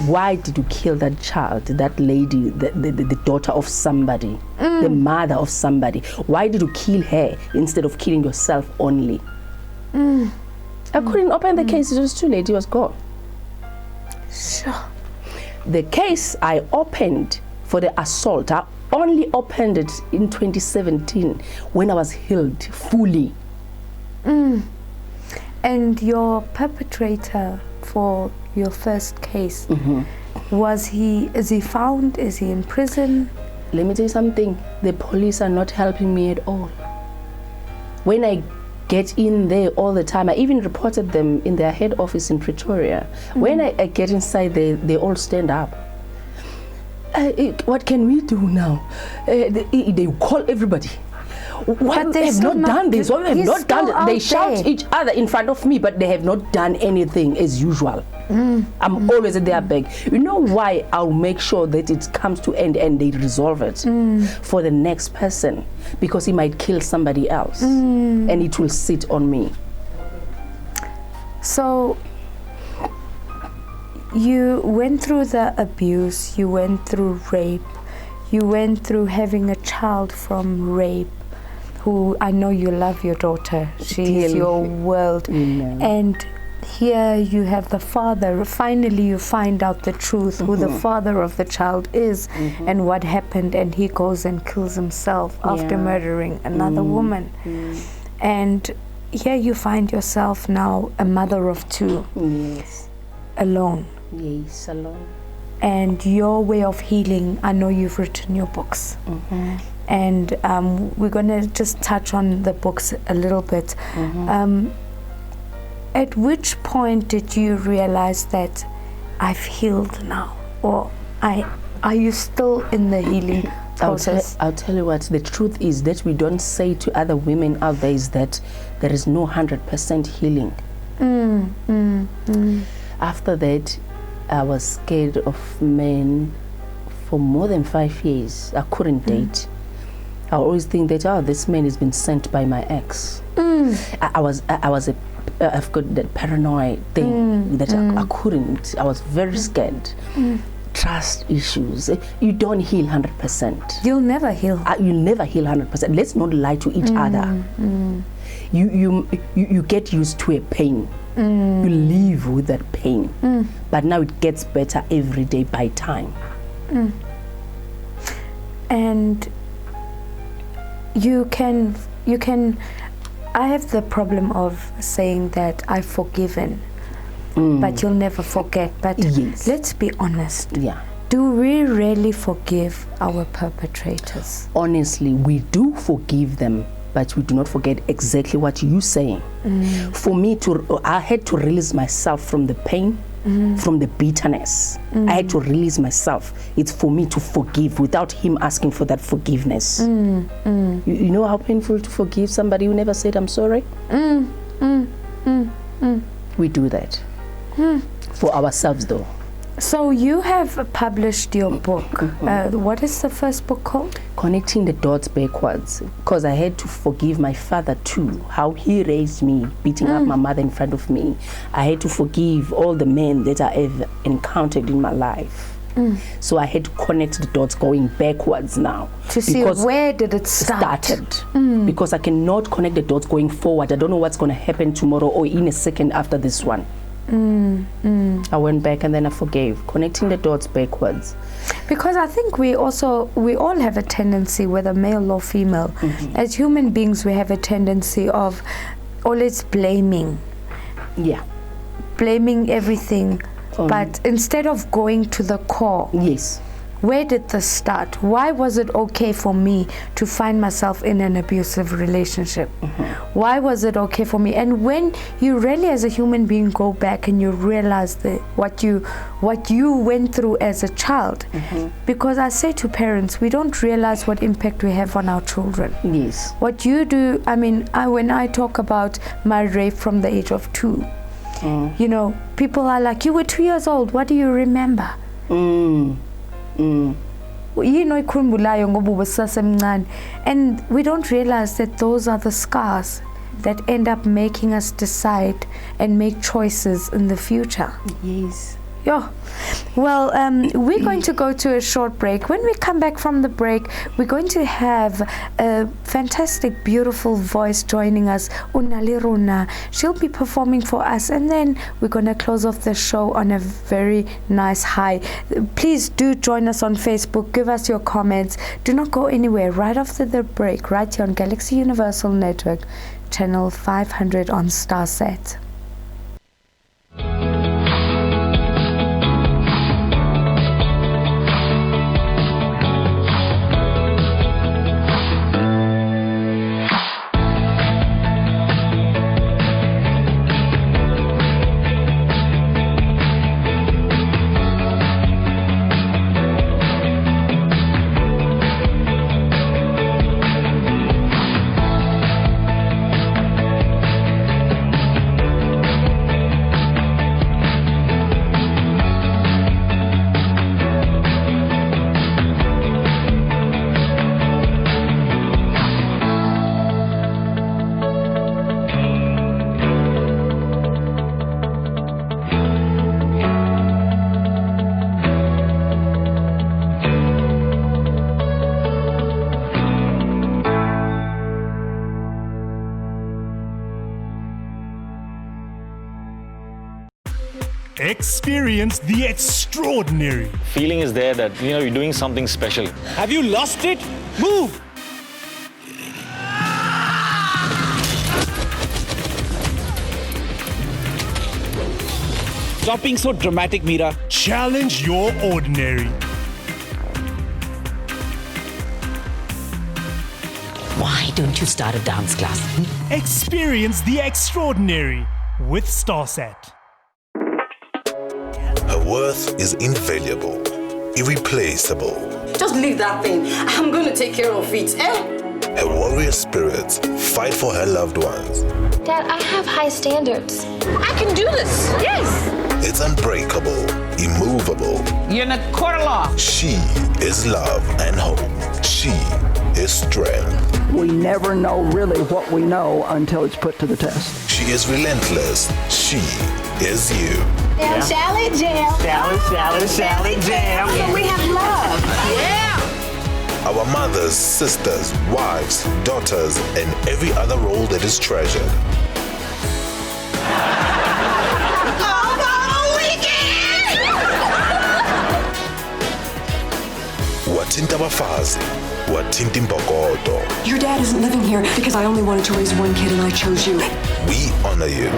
[SPEAKER 2] why did you kill that child, that lady, the daughter of somebody, the mother of somebody? Why did you kill her instead of killing yourself only? I couldn't open the case, it was too late, he was gone.
[SPEAKER 1] Sure.
[SPEAKER 2] The case I opened for the assault, I only opened it in 2017 when I was healed fully.
[SPEAKER 1] And your perpetrator for your first case, is he found? Is he in prison?
[SPEAKER 2] Let me tell you something, the police are not helping me at all. When I get in there all the time, I even reported them in their head office in Pretoria. When I get inside, they all stand up. What can we do now? They call everybody. What they have not done this, what they have not done, they shout each other in front of me, but they have not done anything as usual. I'm always at their back. You know why? I'll make sure that it comes to end and they resolve it for the next person, because he might kill somebody else and it will sit on me.
[SPEAKER 1] So you went through the abuse, you went through rape, you went through having a child from rape, who I know you love your daughter. She's your world. And here you have the father. Finally you find out the truth, who the father of the child is and what happened, and he goes and kills himself after murdering another woman. And here you find yourself now a mother of two. Alone.
[SPEAKER 2] Yes, alone.
[SPEAKER 1] And your way of healing, I know you've written your books. And we're going to just touch on the books a little bit. At which point did you realize that I've healed now? Or are you still in the healing process?
[SPEAKER 2] I'll tell you what, the truth is that we don't say to other women out there is that there is no 100% healing. After that, I was scared of men for more than 5 years. I couldn't date. I always think that, oh, this man has been sent by my ex. I've got that paranoid thing that I couldn't. I was very scared. Trust issues. You don't heal 100%.
[SPEAKER 1] You'll never heal.
[SPEAKER 2] You'll never heal 100%. Let's not lie to each other. You get used to a pain. You live with that pain. But now it gets better every day by time.
[SPEAKER 1] And you can I have the problem of saying that I've forgiven, but you'll never forget. But let's be honest. Do we really forgive our perpetrators?
[SPEAKER 2] Honestly, we do forgive them, but we do not forget exactly what you're saying. For me, I had to release myself from the pain, from the bitterness. I had to release myself. It's for me to forgive without him asking for that forgiveness. You know how painful to forgive somebody who never said, I'm sorry? We do that for ourselves, though.
[SPEAKER 1] So you have published your book. What is the first book called?
[SPEAKER 2] Connecting the Dots Backwards, because I had to forgive my father too, how he raised me, beating up my mother in front of me. I had to forgive all the men that I have encountered in my life. So I had to connect the dots going backwards now.
[SPEAKER 1] To see where did it started.
[SPEAKER 2] Because I cannot connect the dots going forward. I don't know what's going to happen tomorrow or in a second after this one. I went back and then I forgave, connecting the dots backwards.
[SPEAKER 1] Because I think we all have a tendency, whether male or female, as human beings, we have a tendency of always blaming. Blaming everything, but instead of going to the core. Where did this start? Why was it okay for me to find myself in an abusive relationship? Why was it okay for me? And when you really, as a human being, go back and you realize that what you went through as a child, because I say to parents, we don't realize what impact we have on our children. What you do, I mean, when I talk about my rape from the age of 2, you know, people are like, you were 2 years old, what do you remember? And we don't realize that those are the scars that end up making us decide and make choices in the future.
[SPEAKER 2] Yes.
[SPEAKER 1] Yeah. Well, we're going to go to a short break. When we come back from the break, we're going to have a fantastic, beautiful voice joining us, Unaliruna. She'll be performing for us, and then we're going to close off the show on a very nice high. Please do join us on Facebook. Give us your comments. Do not go anywhere. Right after the break, right here on Galaxy Universal Network, channel 500 on Starsat.
[SPEAKER 4] Experience the extraordinary.
[SPEAKER 5] Feeling is there that, you're doing something special.
[SPEAKER 6] Have you lost it? Move! Stop being so dramatic, Mira.
[SPEAKER 4] Challenge your ordinary.
[SPEAKER 8] Why don't you start a dance class?
[SPEAKER 4] Experience the extraordinary with Starsat.
[SPEAKER 9] Her worth is invaluable, irreplaceable.
[SPEAKER 10] Just leave that thing. I'm going to take care of it, eh?
[SPEAKER 9] Her warrior spirits fight for her loved ones.
[SPEAKER 11] Dad, I have high standards. I can do this. Yes.
[SPEAKER 9] It's unbreakable, immovable.
[SPEAKER 8] You're in a court of law.
[SPEAKER 9] She is love and hope. She is strength.
[SPEAKER 12] We never know really what we know until it's put to the test.
[SPEAKER 9] She is relentless. She is you.
[SPEAKER 10] Shally jam.
[SPEAKER 8] Shally jam.
[SPEAKER 10] So we have love. Yeah.
[SPEAKER 9] Our mothers, sisters, wives, daughters, and every other role that is treasured. Watinta bafazi, watinta mbokodo.
[SPEAKER 13] Your dad isn't living here because I only wanted to raise one kid and I chose you.
[SPEAKER 9] We honor you.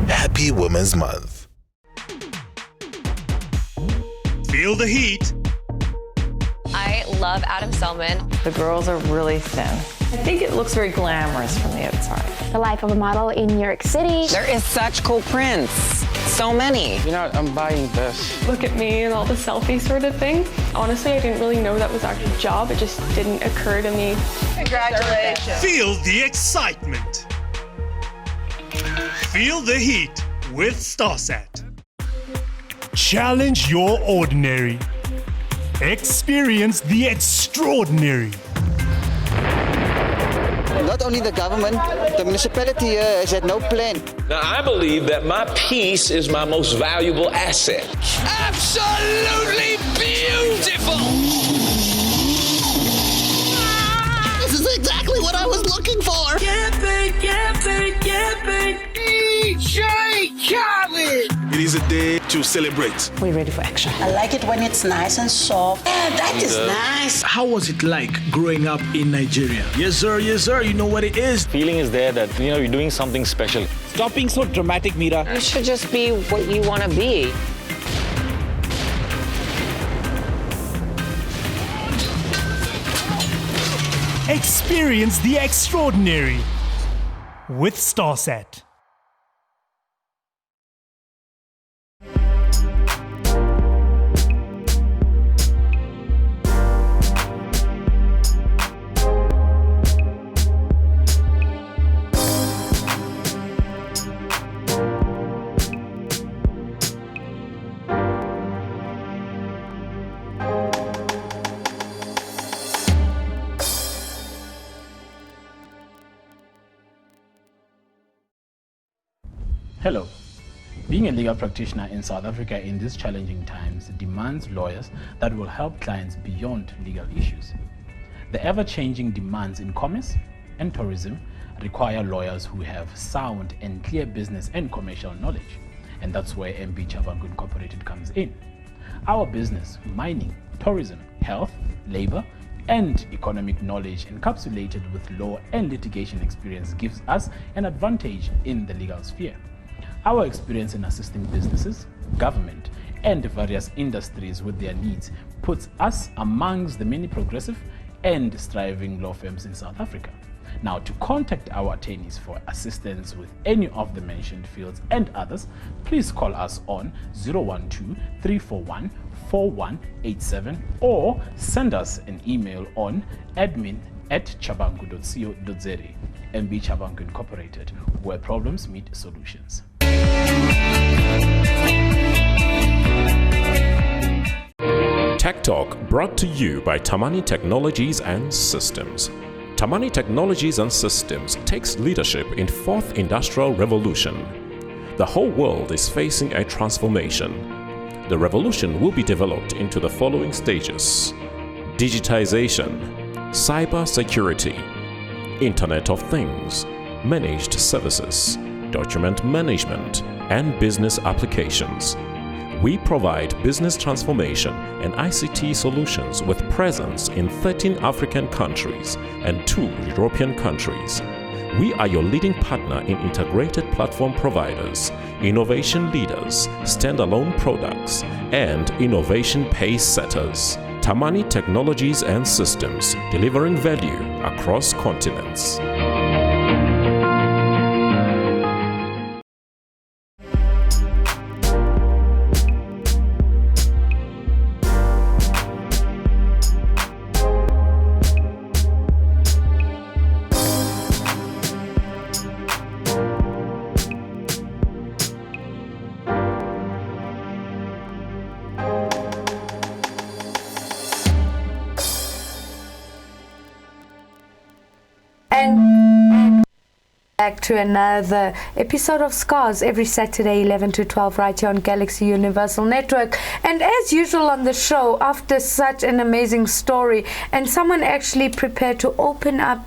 [SPEAKER 9] Happy Women's Month.
[SPEAKER 4] Feel the heat.
[SPEAKER 14] I love Adam Selman.
[SPEAKER 15] The girls are really thin. I think it looks very glamorous from the outside.
[SPEAKER 11] The life of a model in New York City.
[SPEAKER 8] There is such cool prints. So many.
[SPEAKER 6] I'm buying this.
[SPEAKER 16] Look at me and all the selfie sort of thing. Honestly, I didn't really know that was actually a job. It just didn't occur to me.
[SPEAKER 10] Congratulations.
[SPEAKER 4] Feel the excitement. Feel the heat with Starsat. Challenge your ordinary. Experience the extraordinary.
[SPEAKER 17] Not only the government, the municipality here has had no plan.
[SPEAKER 18] Now, I believe that my peace is my most valuable asset.
[SPEAKER 19] Absolutely beautiful!
[SPEAKER 20] This is exactly what I was looking for!
[SPEAKER 19] DJ Khaled!
[SPEAKER 21] It is a day to celebrate.
[SPEAKER 8] We're ready for action.
[SPEAKER 10] I like it when it's nice and soft. Yeah, that is nice.
[SPEAKER 6] How was it like growing up in Nigeria? Yes, sir, you know what it is.
[SPEAKER 5] Feeling is there that, you're doing something special.
[SPEAKER 6] Stop being so dramatic, Mira.
[SPEAKER 8] You should just be what you want to be.
[SPEAKER 4] Experience the extraordinary with Starsat.
[SPEAKER 7] Hello. Being a legal practitioner in South Africa in these challenging times demands lawyers that will help clients beyond legal issues. The ever-changing demands in commerce and tourism require lawyers who have sound and clear business and commercial knowledge, and that's where MB Chabangu Incorporated comes in. Our business, mining, tourism, health, labor, and economic knowledge encapsulated with law and litigation experience gives us an advantage in the legal sphere. Our experience in assisting businesses, government, and various industries with their needs puts us amongst the many progressive and striving law firms in South Africa. Now, to contact our attorneys for assistance with any of the mentioned fields and others, please call us on 012-341-4187 or send us an email on admin@chabangu.co.za. MB Chabangu Incorporated, where problems meet solutions.
[SPEAKER 3] Tech Talk brought to you by Tamani Technologies and Systems. Tamani Technologies and Systems takes leadership in fourth industrial revolution. The whole world is facing a transformation. The revolution will be developed into the following stages: digitization, cyber security, Internet of Things, managed services, document management, and business applications. We provide business transformation and ICT solutions with presence in 13 African countries and 2 European countries. We are your leading partner in integrated platform providers, innovation leaders, standalone products, and innovation pace setters. Tamani Technologies and Systems, delivering value across continents.
[SPEAKER 1] And back to another episode of Skars every Saturday 11 to 12 right here on Galaxy Universal Network. And as usual on the show, after such an amazing story and someone actually prepared to open up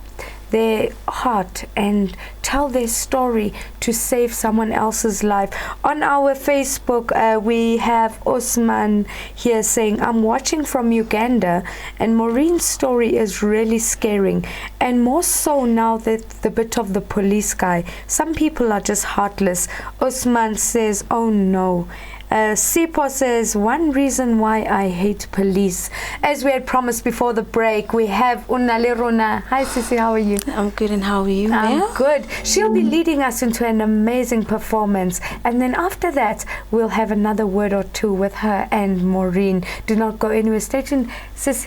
[SPEAKER 1] their heart and tell their story to save someone else's life. On our Facebook, we have Osman here saying, I'm watching from Uganda and Maureen's story is really scaring, and more so now that the bit of the police guy. Some people are just heartless. Osman says, oh no. Sipo says, one reason why I hate police. As we had promised before the break, we have Unaleruna. Hi Sisi, how are you?
[SPEAKER 22] I'm good, and how are you?
[SPEAKER 1] I'm good. She'll be leading us into an amazing performance, and then after that we'll have another word or two with her and Maureen. Do not go anywhere. Stay tuned. Sis,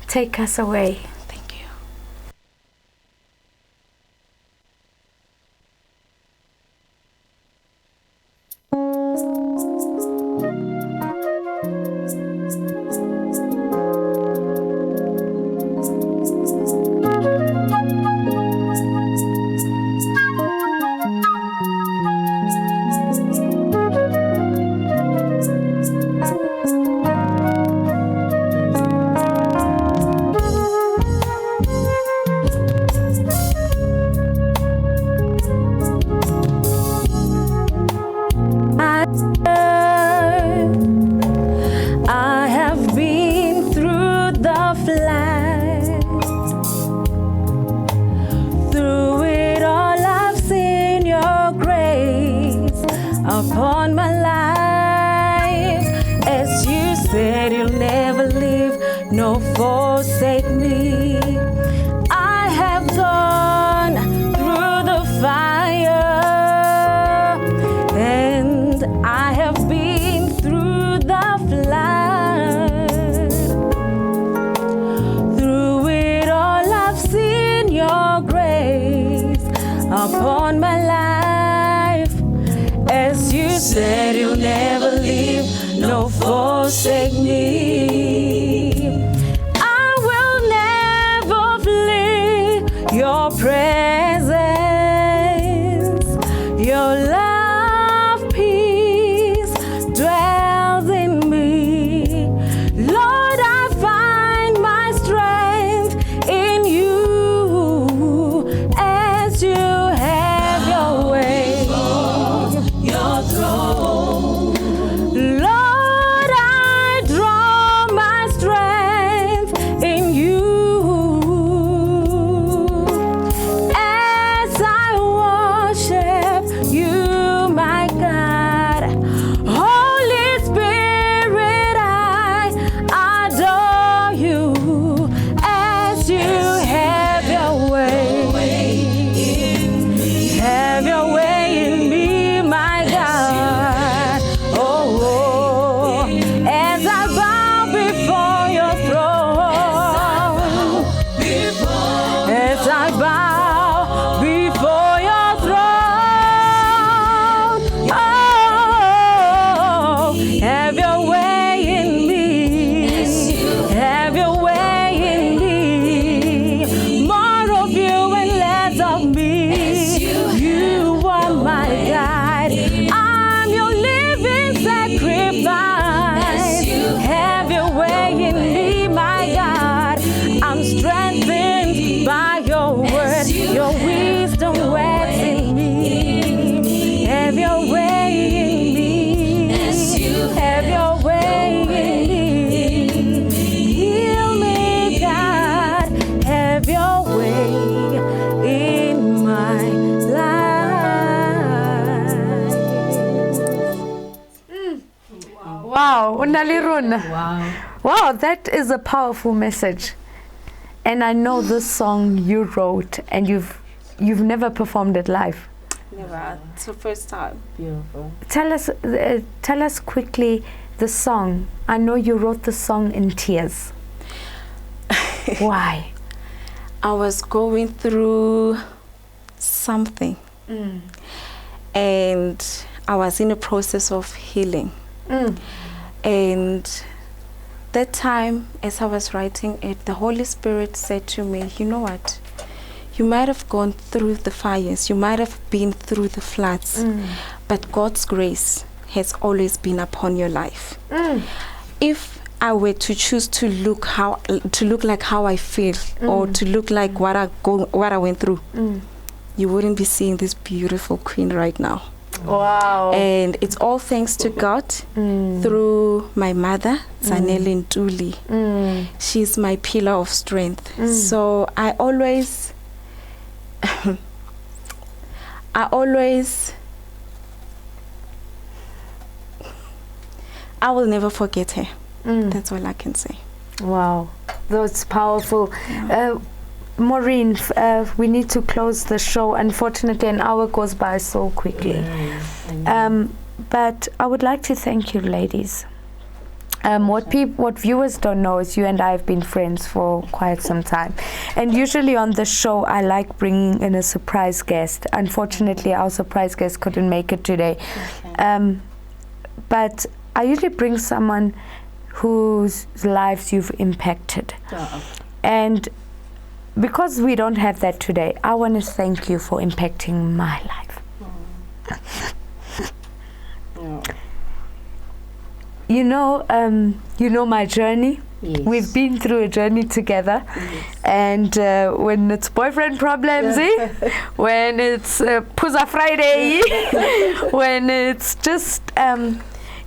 [SPEAKER 1] take us away.
[SPEAKER 23] Upon my life, as you said, you'll never leave, no forsake me. I have gone through the fire, and I have been through the flood. Through it all, I've seen your grace upon my life. As you said, you'll never leave, no forsake me. I will never flee your presence, your love.
[SPEAKER 1] Wow, that is a powerful message. And I know this song you wrote, and you've never performed it live.
[SPEAKER 2] Never. It's the first time. Beautiful.
[SPEAKER 1] Tell us quickly the song. I know you wrote the song in tears. Why?
[SPEAKER 2] I was going through something, and I was in a process of healing. And that time, as I was writing it, the Holy Spirit said to me, you know what? You might have gone through the fires, you might have been through the floods, but God's grace has always been upon your life. If I were to choose to look like how I feel, or to look like what I went through, you wouldn't be seeing this beautiful queen right now.
[SPEAKER 1] Wow.
[SPEAKER 2] And it's all thanks to God through my mother, Zanele Ndlovu. She's my pillar of strength. So I will never forget her. That's all I can say.
[SPEAKER 1] Wow, that's powerful. Maureen, we need to close the show. Unfortunately, an hour goes by so quickly. But I would like to thank you, ladies. What viewers don't know is you and I have been friends for quite some time. And usually on the show, I like bringing in a surprise guest. Unfortunately, our surprise guest couldn't make it today. But I usually bring someone whose lives you've impacted. And because we don't have that today, I want to thank you for impacting my life. You know my journey. Yes. We've been through a journey together, and when it's boyfriend problems, when it's Puza Friday, when it's just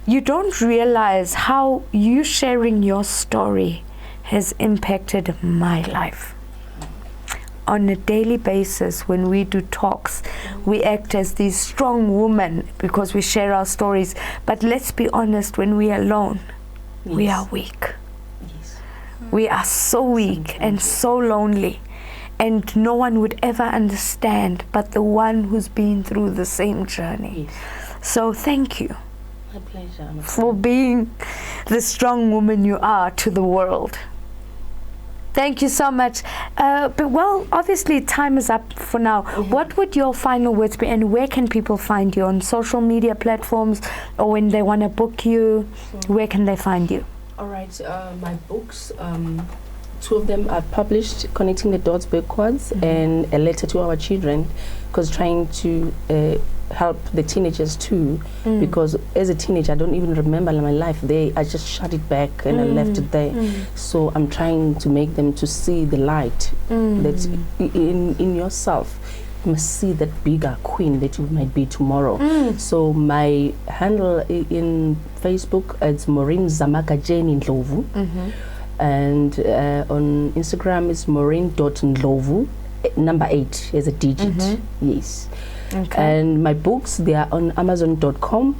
[SPEAKER 1] you don't realize how you sharing your story has impacted my life. On a daily basis, when we do talks, we act as these strong women because we share our stories. But let's be honest, when we are alone, we are weak. We are so weak and so lonely. And no one would ever understand but the one who's been through the same journey. So thank you.
[SPEAKER 2] My pleasure.
[SPEAKER 1] For being the strong woman you are to the world. Thank you so much. But well, obviously time is up for now. What would your final words be, and where can people find you? On social media platforms, or when they want to book you, where can they find you?
[SPEAKER 12] All right, my books, 2 of them are published, Connecting the Dots Backwards, and A Letter to Our Children, because trying to help the teenagers too, because as a teenager I don't even remember my life there. I just shut it back and I left it there. So I'm trying to make them to see the light that in yourself. You must see that bigger queen that you might be tomorrow. So my handle in Facebook is Maureen Zamagatsheni Ndlovu, and on Instagram is Maureen.Ndlovu, number 8 as a digit. Yes. And my books, they are on Amazon.com.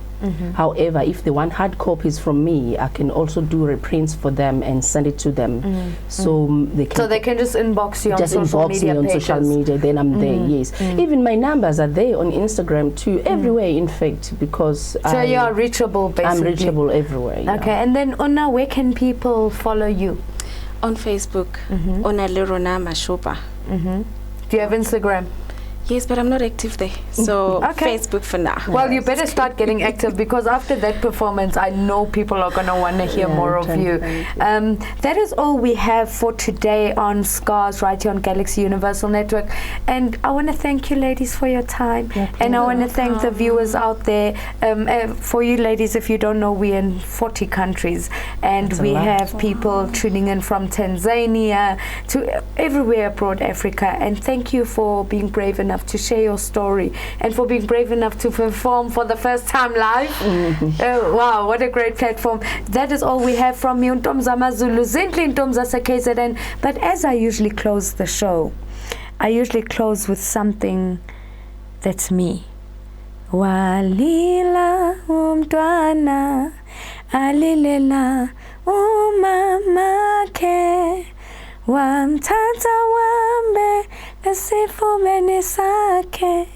[SPEAKER 12] However, if they want hard copies from me, I can also do reprints for them and send it to them. So they can
[SPEAKER 1] just inbox you on social media
[SPEAKER 12] on social media. Then I'm there. Yes. Even my numbers are there on Instagram too. Everywhere, in fact, because
[SPEAKER 1] so you are reachable. Basically,
[SPEAKER 12] I'm reachable everywhere.
[SPEAKER 1] Okay. And then Ona, where can people follow you?
[SPEAKER 2] On Facebook, Ona Lerona Mashopa.
[SPEAKER 1] Do you have Instagram?
[SPEAKER 2] Yes, but I'm not active there. So Facebook for now.
[SPEAKER 1] Well, you better start getting active, because after that performance, I know people are going to want to hear more of you. That is all we have for today on Skars, right here on Galaxy Universal Network. And I want to thank you, ladies, for your time. And I want to thank the viewers out there. For you, ladies, if you don't know, we're in 40 countries. And we have people tuning in from Tanzania to everywhere abroad Africa. And thank you for being brave enough to share your story, and for being brave enough to perform for the first time live. Oh, wow, what a great platform. That is all we have from me. Zulu Zindli KZN. But as I usually close the show, I usually close with something that's me. Walila umtwana alilela umama ke wamthatha wambe esifubeni sakhe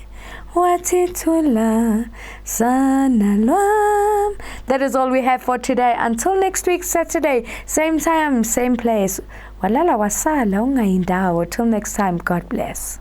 [SPEAKER 1] watithula sana lwam. That is all we have for today. Until next week, Saturday, same time, same place. Walala wasala ungayindawo. Till next time, God bless.